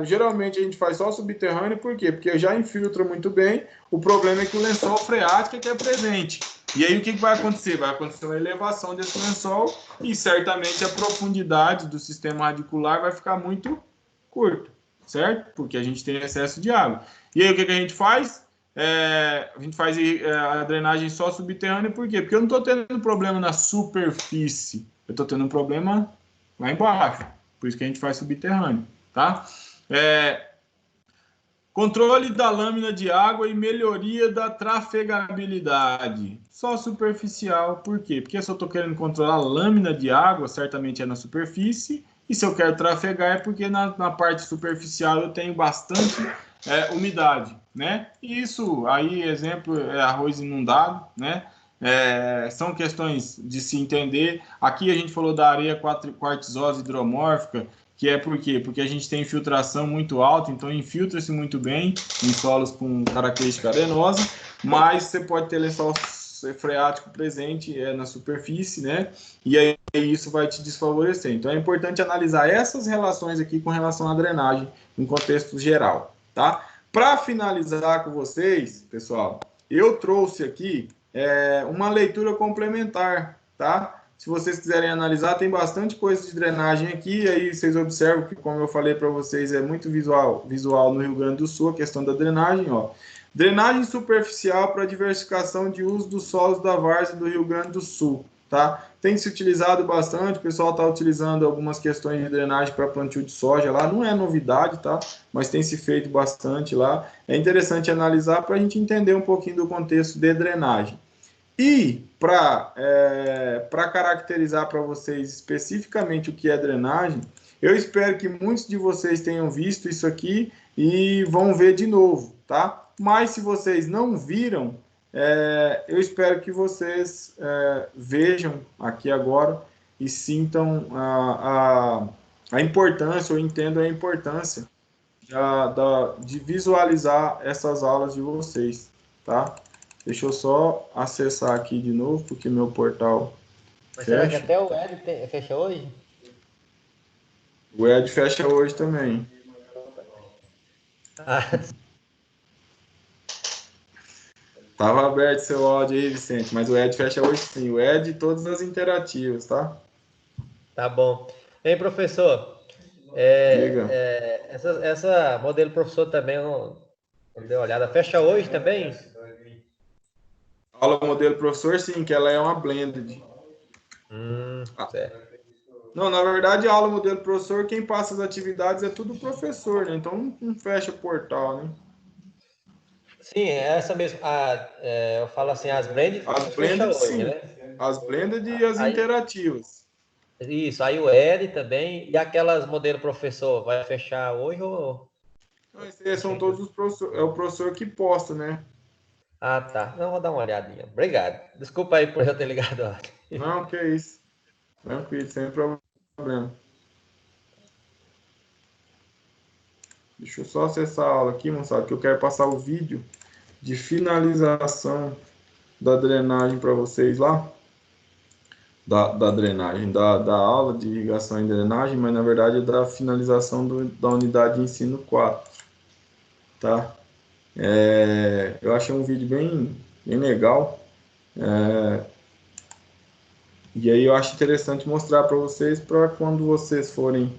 geralmente a gente faz só subterrâneo, por quê? Porque já infiltra muito bem, o problema é que o lençol freático é que é presente. E aí o que vai acontecer? Vai acontecer uma elevação desse lençol e certamente a profundidade do sistema radicular vai ficar muito curta, certo? Porque a gente tem excesso de água. E aí o que a gente faz? A gente faz a drenagem só subterrânea, por quê? Porque eu não estou tendo problema na superfície, eu estou tendo um problema lá embaixo. Por isso que a gente faz subterrâneo, tá? Controle da lâmina de água e melhoria da trafegabilidade. Só superficial, por quê? Porque se eu estou querendo controlar a lâmina de água, certamente é na superfície, e se eu quero trafegar é porque na parte superficial eu tenho bastante umidade, né? E isso aí, exemplo, é arroz inundado, né? são questões de se entender. Aqui a gente falou da areia quartzosa hidromórfica, que é por quê? Porque a gente tem infiltração muito alta, então infiltra-se muito bem em solos com característica arenosa, mas você pode ter lençol freático presente na superfície, né? E aí isso vai te desfavorecer. Então é importante analisar essas relações aqui com relação à drenagem em contexto geral, tá? Para finalizar com vocês, pessoal, eu trouxe aqui uma leitura complementar, tá? Se vocês quiserem analisar, tem bastante coisa de drenagem aqui, aí vocês observam que, como eu falei para vocês, é muito visual no Rio Grande do Sul, a questão da drenagem, ó. Drenagem superficial para diversificação de uso dos solos da várzea do Rio Grande do Sul, tá? Tem se utilizado bastante, o pessoal está utilizando algumas questões de drenagem para plantio de soja lá, não é novidade, tá? Mas tem se feito bastante lá. É interessante analisar para a gente entender um pouquinho do contexto de drenagem. E para caracterizar para vocês especificamente o que é drenagem, eu espero que muitos de vocês tenham visto isso aqui e vão ver de novo, tá? Mas se vocês não viram, eu espero que vocês vejam aqui agora e sintam a importância, ou entendam a importância de visualizar essas aulas de vocês, tá? Deixa eu só acessar aqui de novo, porque meu portal Mas fecha. será que até o Ed fecha hoje? O Ed fecha hoje também. Tava aberto seu áudio aí, Vicente, mas o Ed fecha hoje sim. O Ed e todas as interativas, tá? Tá bom. Ei, professor, Diga. essa modelo professor também, eu não dei uma olhada. Fecha hoje também? Aula modelo professor, sim, que ela é uma blended. Certo. Não, na verdade, a aula modelo professor, quem passa as atividades é tudo professor, né? Então não fecha portal, né? Sim, é essa mesmo. Eu falo assim, as blended fecha hoje, sim. né? As blended e as interativas. Isso, aí o Ed também. E aquelas modelo professor, vai fechar hoje ou... Não, esses são todos os professores. É o professor que posta, né? Ah, tá. Não, vou dar uma olhadinha. Obrigado. Desculpa aí por eu ter ligado antes. Não, que é isso. Tranquilo, sem problema. Deixa eu só acessar a aula aqui, moçada, que eu quero passar o vídeo de finalização da drenagem para vocês lá. Da drenagem, da aula de irrigação e drenagem, mas na verdade é da finalização da unidade de ensino 4. Tá? Eu achei um vídeo bem legal. E aí eu acho interessante mostrar para vocês, para quando vocês forem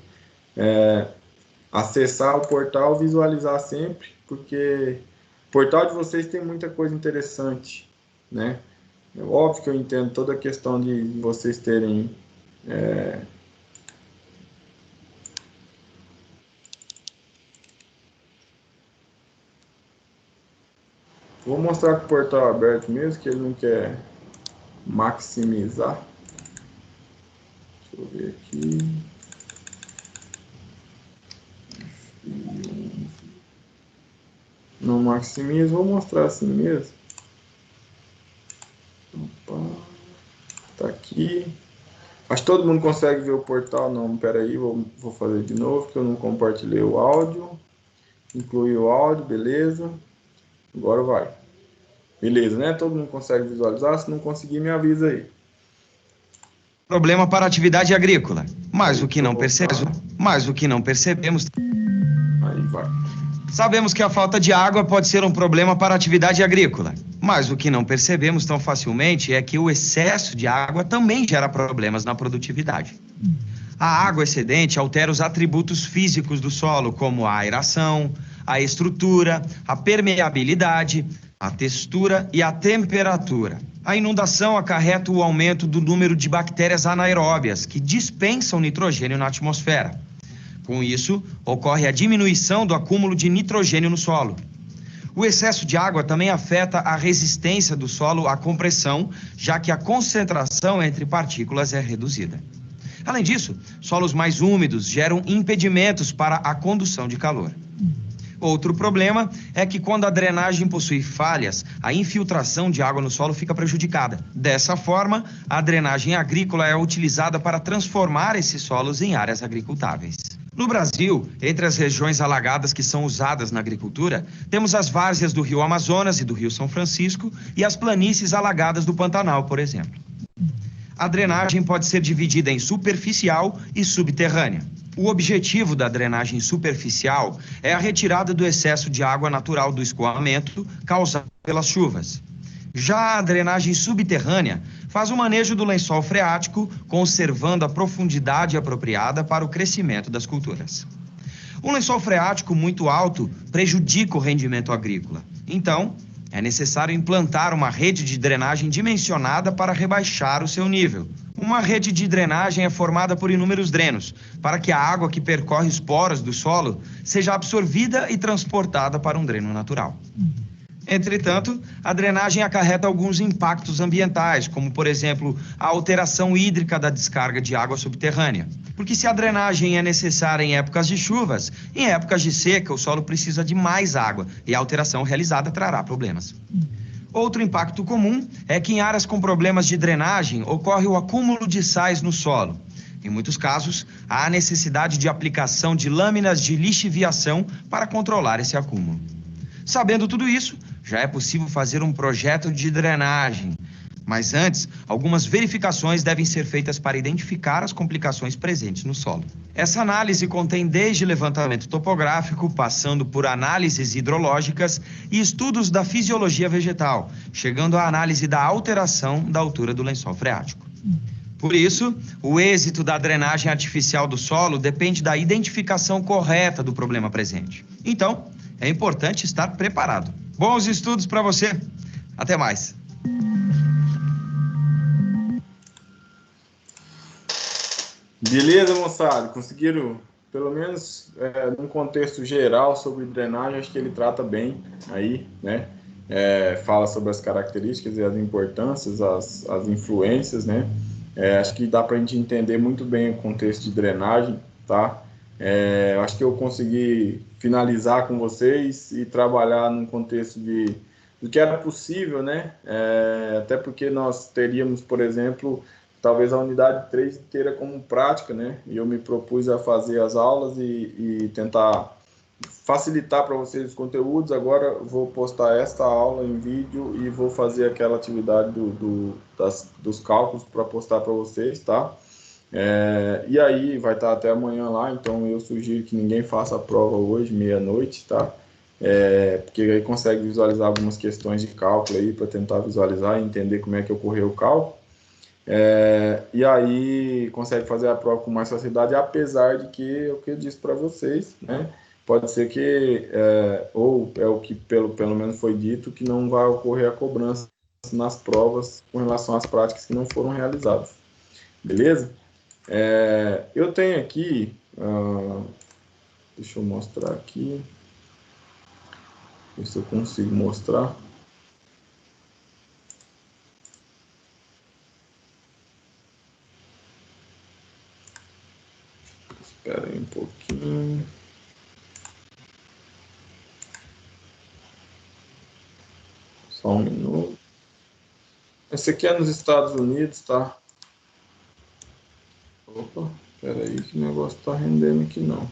acessar o portal, visualizar sempre, porque o portal de vocês tem muita coisa interessante, né? É óbvio que eu entendo toda a questão de vocês terem Vou mostrar com o portal aberto mesmo, que ele não quer maximizar. Deixa eu ver aqui. Não maximiza, vou mostrar assim mesmo. Opa, tá aqui. Acho que todo mundo consegue ver o portal. Não, peraí, vou fazer de novo, que eu não compartilhei o áudio. Incluí o áudio, beleza. Agora vai. Beleza, né? Todo mundo consegue visualizar. Se não conseguir, me avisa aí. Problema para a atividade agrícola. Mas o que não percebemos. Aí vai. Sabemos que a falta de água pode ser um problema para a atividade agrícola. Mas o que não percebemos tão facilmente é que o excesso de água também gera problemas na produtividade. A água excedente altera os atributos físicos do solo, como a aeração, a estrutura, a permeabilidade, a textura e a temperatura. A inundação acarreta o aumento do número de bactérias anaeróbias, que dispensam nitrogênio na atmosfera. Com isso, ocorre a diminuição do acúmulo de nitrogênio no solo. O excesso de água também afeta a resistência do solo à compressão, já que a concentração entre partículas é reduzida. Além disso, solos mais úmidos geram impedimentos para a condução de calor. Outro problema é que quando a drenagem possui falhas, a infiltração de água no solo fica prejudicada. Dessa forma, a drenagem agrícola é utilizada para transformar esses solos em áreas agricultáveis. No Brasil, entre as regiões alagadas que são usadas na agricultura, temos as várzeas do Rio Amazonas e do Rio São Francisco e as planícies alagadas do Pantanal, por exemplo. A drenagem pode ser dividida em superficial e subterrânea. O objetivo da drenagem superficial é a retirada do excesso de água natural do escoamento causado pelas chuvas. Já a drenagem subterrânea faz o manejo do lençol freático, conservando a profundidade apropriada para o crescimento das culturas. Um lençol freático muito alto prejudica o rendimento agrícola. Então, é necessário implantar uma rede de drenagem dimensionada para rebaixar o seu nível. Uma rede de drenagem é formada por inúmeros drenos, para que a água que percorre os poros do solo seja absorvida e transportada para um dreno natural. Entretanto, a drenagem acarreta alguns impactos ambientais, como, por exemplo, a alteração hídrica da descarga de água subterrânea. Porque se a drenagem é necessária em épocas de chuvas, em épocas de seca o solo precisa de mais água e a alteração realizada trará problemas. Outro impacto comum é que em áreas com problemas de drenagem ocorre o acúmulo de sais no solo. Em muitos casos, há a necessidade de aplicação de lâminas de lixiviação para controlar esse acúmulo. Sabendo tudo isso, já é possível fazer um projeto de drenagem. Mas antes, algumas verificações devem ser feitas para identificar as complicações presentes no solo. Essa análise contém desde levantamento topográfico, passando por análises hidrológicas e estudos da fisiologia vegetal, chegando à análise da alteração da altura do lençol freático. Por isso, o êxito da drenagem artificial do solo depende da identificação correta do problema presente. Então, é importante estar preparado. Bons estudos para você. Até mais. Beleza, moçada? Conseguiram, pelo menos num contexto geral sobre drenagem, acho que ele trata bem aí, né? Fala sobre as características e as importâncias, as influências, né? Acho que dá para a gente entender muito bem o contexto de drenagem, tá? Acho que eu consegui finalizar com vocês e trabalhar num contexto do que era possível, né? Até porque nós teríamos, por exemplo, talvez a unidade 3 inteira como prática, né? E eu me propus a fazer as aulas e tentar facilitar para vocês os conteúdos. Agora vou postar esta aula em vídeo e vou fazer aquela atividade dos cálculos para postar para vocês, tá? E aí vai estar até amanhã lá, então eu sugiro que ninguém faça a prova hoje, meia-noite, tá? Porque aí consegue visualizar algumas questões de cálculo aí para tentar visualizar e entender como é que ocorreu o cálculo. E aí consegue fazer a prova com mais facilidade, apesar de que o que eu disse para vocês, né? Pode ser que, ou é o que pelo menos foi dito, que não vai ocorrer a cobrança nas provas com relação às práticas que não foram realizadas. Beleza? Eu tenho aqui, deixa eu mostrar aqui, ver se eu consigo mostrar. Espera aí um pouquinho. Só um minuto. Esse aqui é nos Estados Unidos, tá? Opa, espera aí que o negócio tá rendendo aqui não.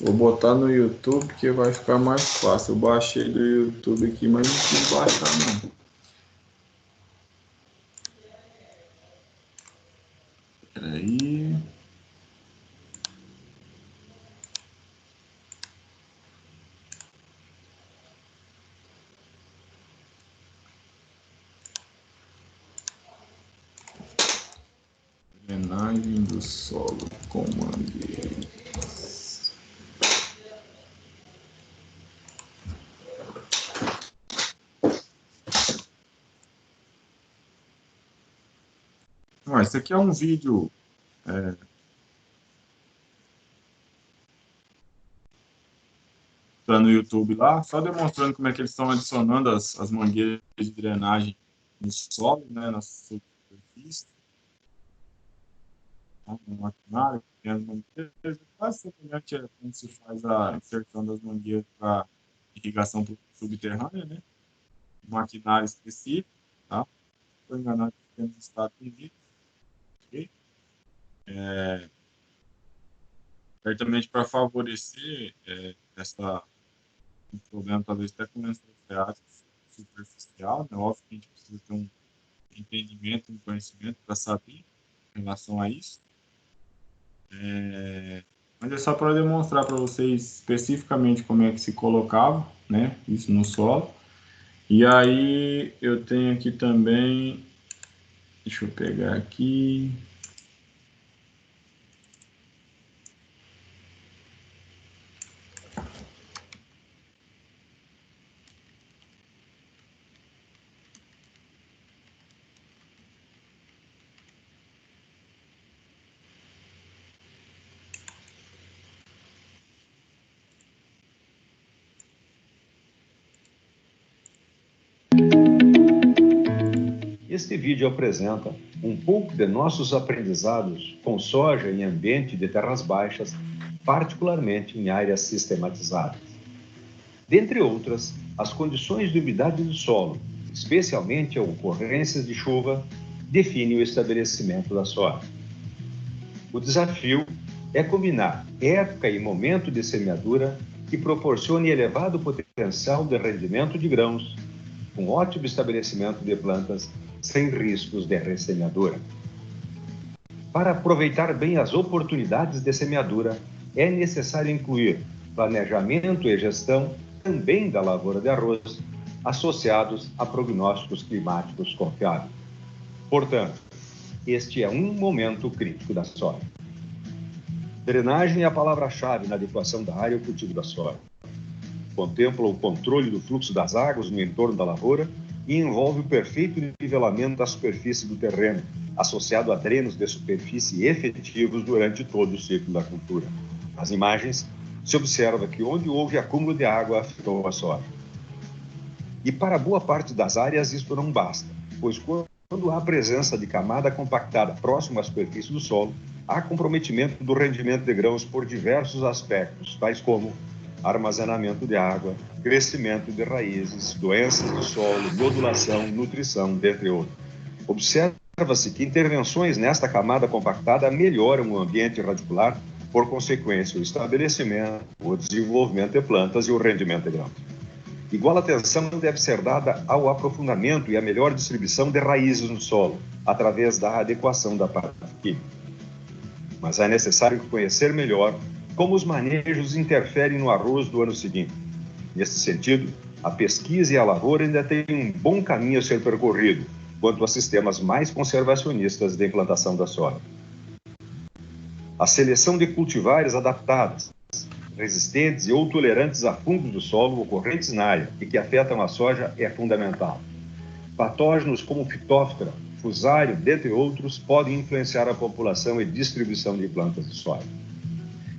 Vou botar no YouTube que vai ficar mais fácil. Eu baixei do YouTube aqui, mas não quis baixar não. Espera aí. Drenagem do solo com mangueiras. Esse aqui é um vídeo tá no YouTube lá, só demonstrando como é que eles estão adicionando as mangueiras de drenagem no solo, né, na superfície pista, um maquinário, tem as mangueiras, quase semelhante a como se faz a inserção das mangueiras para irrigação subterrânea, né? Um maquinário específico, tá? Estou enganado, temos nos Estados Unidos, ok? Certamente para favorecer um problema, talvez até com lençol freático superficial, né? Óbvio que a gente precisa ter um entendimento, um conhecimento para saber em relação a isso. Mas é só para demonstrar para vocês especificamente como é que se colocava, né, isso no solo. E aí eu tenho aqui também, deixa eu pegar aqui. Este vídeo apresenta um pouco de nossos aprendizados com soja em ambiente de terras baixas, particularmente em áreas sistematizadas. Dentre outras, as condições de umidade do solo, especialmente a ocorrências de chuva, definem o estabelecimento da soja. O desafio é combinar época e momento de semeadura que proporcione elevado potencial de rendimento de grãos, com ótimo estabelecimento de plantas sem riscos de ressemeadura. Para aproveitar bem as oportunidades de semeadura, é necessário incluir planejamento e gestão também da lavoura de arroz, associados a prognósticos climáticos confiáveis. Portanto, este é um momento crítico da soja. Drenagem é a palavra-chave na adequação da área ao cultivo da soja. Contempla o controle do fluxo das águas no entorno da lavoura e envolve o perfeito nivelamento da superfície do terreno, associado a drenos de superfície efetivos durante todo o ciclo da cultura. Nas imagens, se observa que onde houve acúmulo de água afetou a soja. E para boa parte das áreas isto não basta, pois quando há presença de camada compactada próximo à superfície do solo, há comprometimento do rendimento de grãos por diversos aspectos, tais como armazenamento de água, crescimento de raízes, doenças do solo, nodulação, nutrição, dentre outros. Observa-se que intervenções nesta camada compactada melhoram o ambiente radicular, por consequência, o estabelecimento, o desenvolvimento de plantas e o rendimento de grãos. Igual atenção deve ser dada ao aprofundamento e à melhor distribuição de raízes no solo, através da adequação da parte química. Mas é necessário conhecer melhor como os manejos interferem no arroz do ano seguinte. Nesse sentido, a pesquisa e a lavoura ainda têm um bom caminho a ser percorrido quanto a sistemas mais conservacionistas de implantação da soja. A seleção de cultivares adaptadas, resistentes e ou tolerantes a fungos do solo ocorrentes na área e que afetam a soja é fundamental. Patógenos como Phytophthora, Fusário, dentre outros, podem influenciar a população e distribuição de plantas de soja.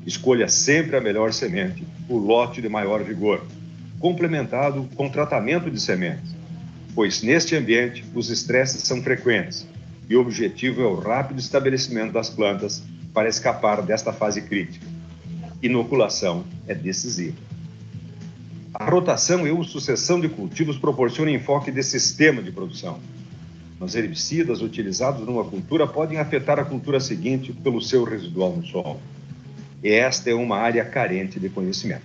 Escolha sempre a melhor semente, o lote de maior vigor, complementado com tratamento de sementes, pois neste ambiente os estresses são frequentes e o objetivo é o rápido estabelecimento das plantas para escapar desta fase crítica. Inoculação é decisiva. A rotação e ou sucessão de cultivos proporcionam enfoque de sistema de produção. Os herbicidas utilizados numa cultura podem afetar a cultura seguinte pelo seu residual no solo. E esta é uma área carente de conhecimento.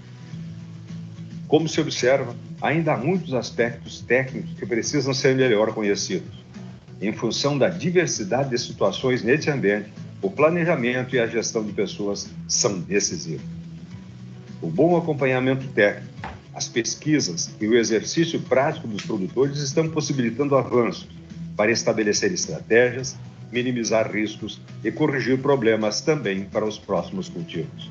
Como se observa, ainda há muitos aspectos técnicos que precisam ser melhor conhecidos. Em função da diversidade de situações neste ambiente, o planejamento e a gestão de pessoas são decisivos. O bom acompanhamento técnico, as pesquisas e o exercício prático dos produtores estão possibilitando avanços para estabelecer estratégias, minimizar riscos e corrigir problemas também para os próximos cultivos.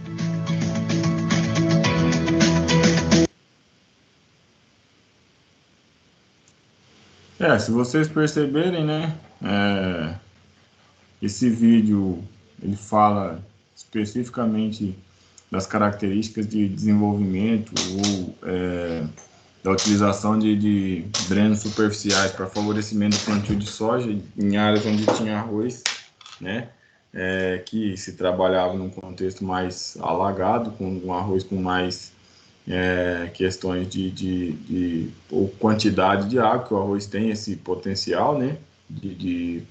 Se vocês perceberem, né, esse vídeo ele fala especificamente das características de desenvolvimento ou da utilização de drenos superficiais para favorecimento do plantio de soja em áreas onde tinha arroz, né? Que se trabalhava num contexto mais alagado, com um arroz com mais questões ou quantidade de água, que o arroz tem esse potencial, né? De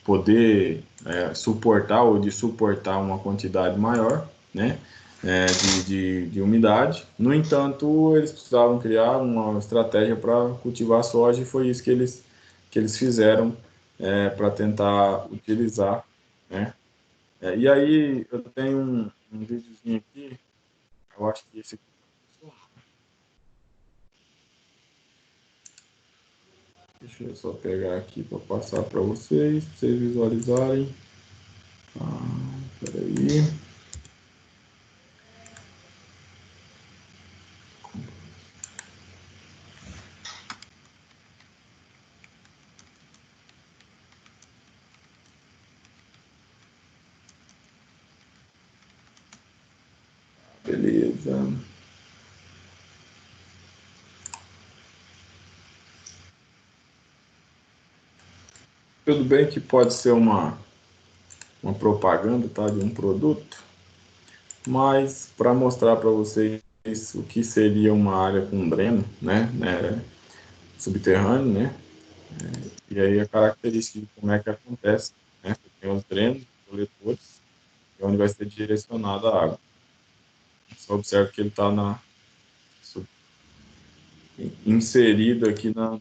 poder suportar uma quantidade maior, né? De umidade. No entanto, eles precisavam criar uma estratégia para cultivar soja e foi isso que eles fizeram para tentar utilizar, né? E aí eu tenho um videozinho aqui, eu acho que esse aqui. Deixa eu só pegar aqui para passar para vocês visualizarem. Peraí. Beleza. Tudo bem que pode ser uma propaganda, tá, de um produto, mas para mostrar para vocês o que seria uma área com dreno, né, subterrâneo, né, e aí a característica de como é que acontece, né, tem os drenos, os coletores, onde vai ser direcionada a água. Só observe que ele está inserido aqui na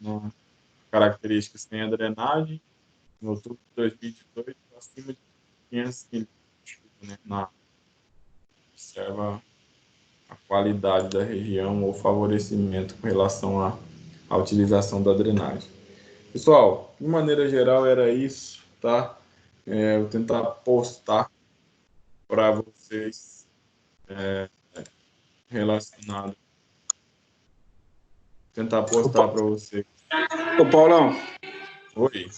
características, tem a drenagem, em outubro de 2018, acima de 500 milímetros, né, observa a qualidade da região ou favorecimento com relação à utilização da drenagem. Pessoal, de maneira geral era isso, tá? Eu vou tentar postar para vocês relacionado. Tentar postar para vocês. Ô, Paulão. Oi.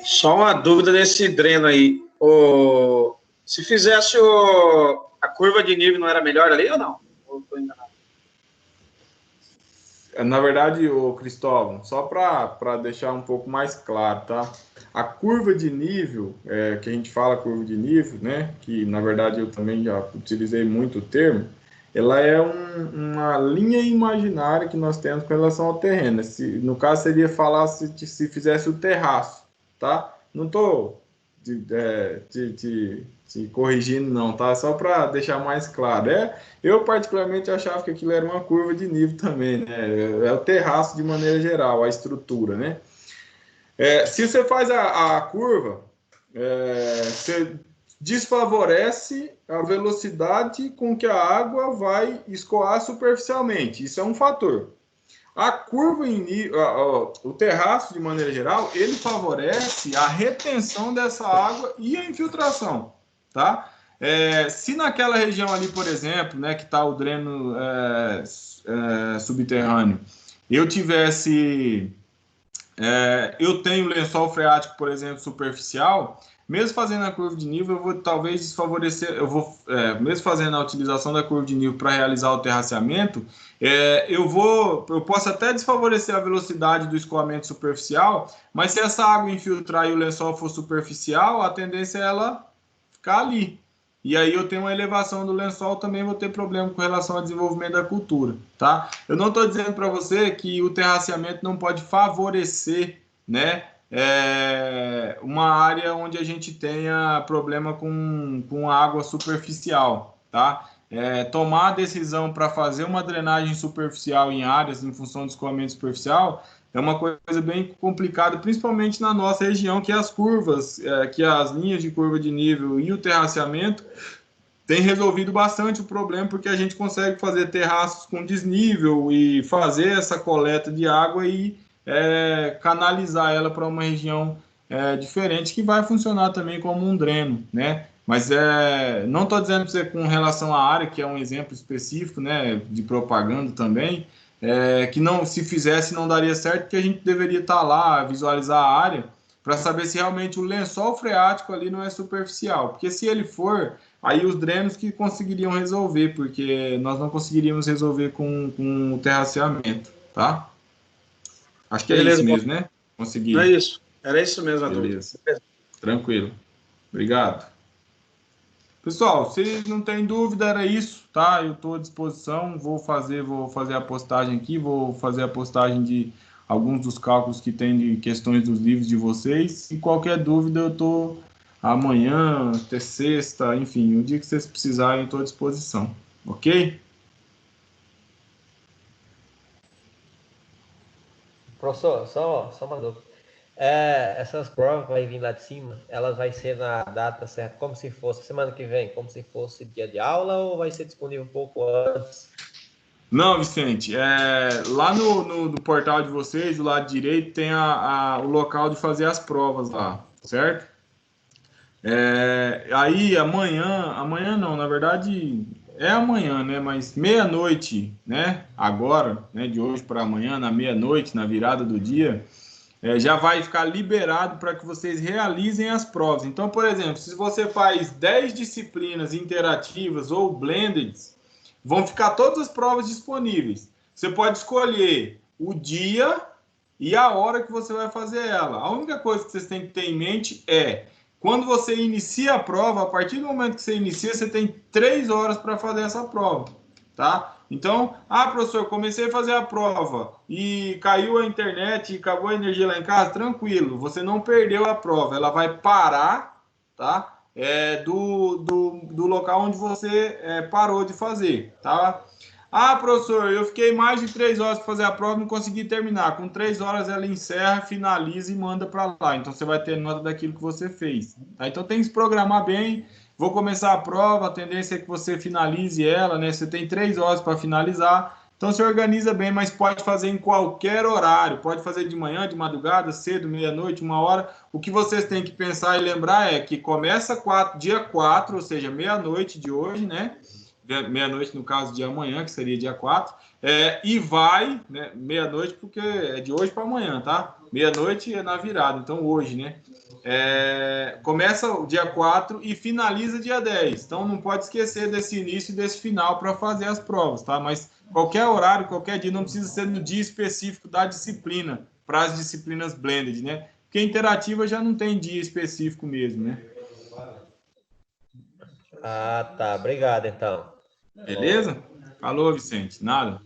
Só uma dúvida desse dreno aí. Se fizesse a curva de nível, não era melhor ali ou não? Ou tô enganado? Na verdade, Cristóvão, só para deixar um pouco mais claro, tá? A curva de nível, que a gente fala curva de nível, né? Que na verdade eu também já utilizei muito o termo, ela é uma linha imaginária que nós temos com relação ao terreno. No caso, seria falar se fizesse o terraço, tá? Não estou te corrigindo, não, tá? Só para deixar mais claro. Eu, particularmente, achava que aquilo era uma curva de nível também, né? É o terraço de maneira geral, a estrutura, né? Se você faz a curva, você desfavorece a velocidade com que a água vai escoar superficialmente. Isso é um fator. A curva o terraço, de maneira geral, ele favorece a retenção dessa água e a infiltração, tá? Se naquela região ali, por exemplo, né, que está o dreno subterrâneo, eu tenho lençol freático, por exemplo, superficial, mesmo fazendo a curva de nível, eu vou talvez desfavorecer, mesmo fazendo a utilização da curva de nível para realizar o terraceamento, eu posso até desfavorecer a velocidade do escoamento superficial, mas se essa água infiltrar e o lençol for superficial, a tendência é ela ficar ali. E aí eu tenho uma elevação do lençol, também vou ter problema com relação ao desenvolvimento da cultura, tá? Eu não estou dizendo para você que o terraceamento não pode favorecer, né, uma área onde a gente tenha problema com água superficial, tá? Tomar a decisão para fazer uma drenagem superficial em áreas em função do escoamento superficial é uma coisa bem complicada, principalmente na nossa região, que as curvas, que as linhas de curva de nível e o terraceamento têm resolvido bastante o problema, porque a gente consegue fazer terraços com desnível e fazer essa coleta de água e canalizar ela para uma região diferente, que vai funcionar também como um dreno, né? Mas não estou dizendo para você com relação à área, que é um exemplo específico, né, de propaganda também, que não, se fizesse não daria certo, porque a gente deveria estar lá, visualizar a área, para saber se realmente o lençol freático ali não é superficial. Porque se ele for, aí os drenos que conseguiriam resolver, porque nós não conseguiríamos resolver com o terraceamento, tá? Acho que é Beleza, isso mesmo, né? Consegui. Não é isso. Era isso mesmo a Beleza. dúvida. Tranquilo. Obrigado. Pessoal, se não tem dúvida, era isso, tá? Eu estou à disposição, vou fazer a postagem aqui, vou fazer a postagem de alguns dos cálculos que tem de questões dos livros de vocês. E qualquer dúvida, eu estou amanhã, até sexta, enfim, o dia que vocês precisarem, eu estou à disposição. Ok? Professor, só uma dúvida. Essas provas que vai vir lá de cima, elas vai ser na data certa, como se fosse semana que vem, como se fosse dia de aula, ou vai ser disponível um pouco antes? Não, Vicente, lá no portal de vocês, do lado direito, tem o local de fazer as provas lá, certo? Aí amanhã não, na verdade é amanhã, né? Mas meia-noite, né? Agora, né? De hoje para amanhã, na meia-noite, na virada do dia, já vai ficar liberado para que vocês realizem as provas. Então, por exemplo, se você faz 10 disciplinas interativas ou blended, vão ficar todas as provas disponíveis. Você pode escolher o dia e a hora que você vai fazer ela. A única coisa que vocês têm que ter em mente é, quando você inicia a prova, a partir do momento que você inicia, você tem 3 horas para fazer essa prova, tá? Então, professor, comecei a fazer a prova e caiu a internet e acabou a energia lá em casa, tranquilo, você não perdeu a prova, ela vai parar, tá? Do local onde você parou de fazer, tá? Professor, eu fiquei mais de 3 horas para fazer a prova e não consegui terminar. Com 3 horas ela encerra, finaliza e manda para lá. Então você vai ter nota daquilo que você fez. Tá? Então tem que se programar bem. Vou começar a prova, a tendência é que você finalize ela, né? Você tem 3 horas para finalizar. Então se organiza bem, mas pode fazer em qualquer horário. Pode fazer de manhã, de madrugada, cedo, meia-noite, 1 hora. O que vocês têm que pensar e lembrar é que começa dia 4, ou seja, meia-noite de hoje, né? Meia-noite no caso de amanhã, que seria dia 4, e vai, né, meia-noite, porque é de hoje para amanhã, tá? Meia-noite é na virada, então hoje, né? Começa o dia 4 e finaliza dia 10. Então não pode esquecer desse início e desse final para fazer as provas, tá? Mas qualquer horário, qualquer dia, não precisa ser no dia específico da disciplina, para as disciplinas blended, né? Porque interativa já não tem dia específico mesmo, né? Tá. Obrigado, então. Beleza? Falou, Vicente. Nada.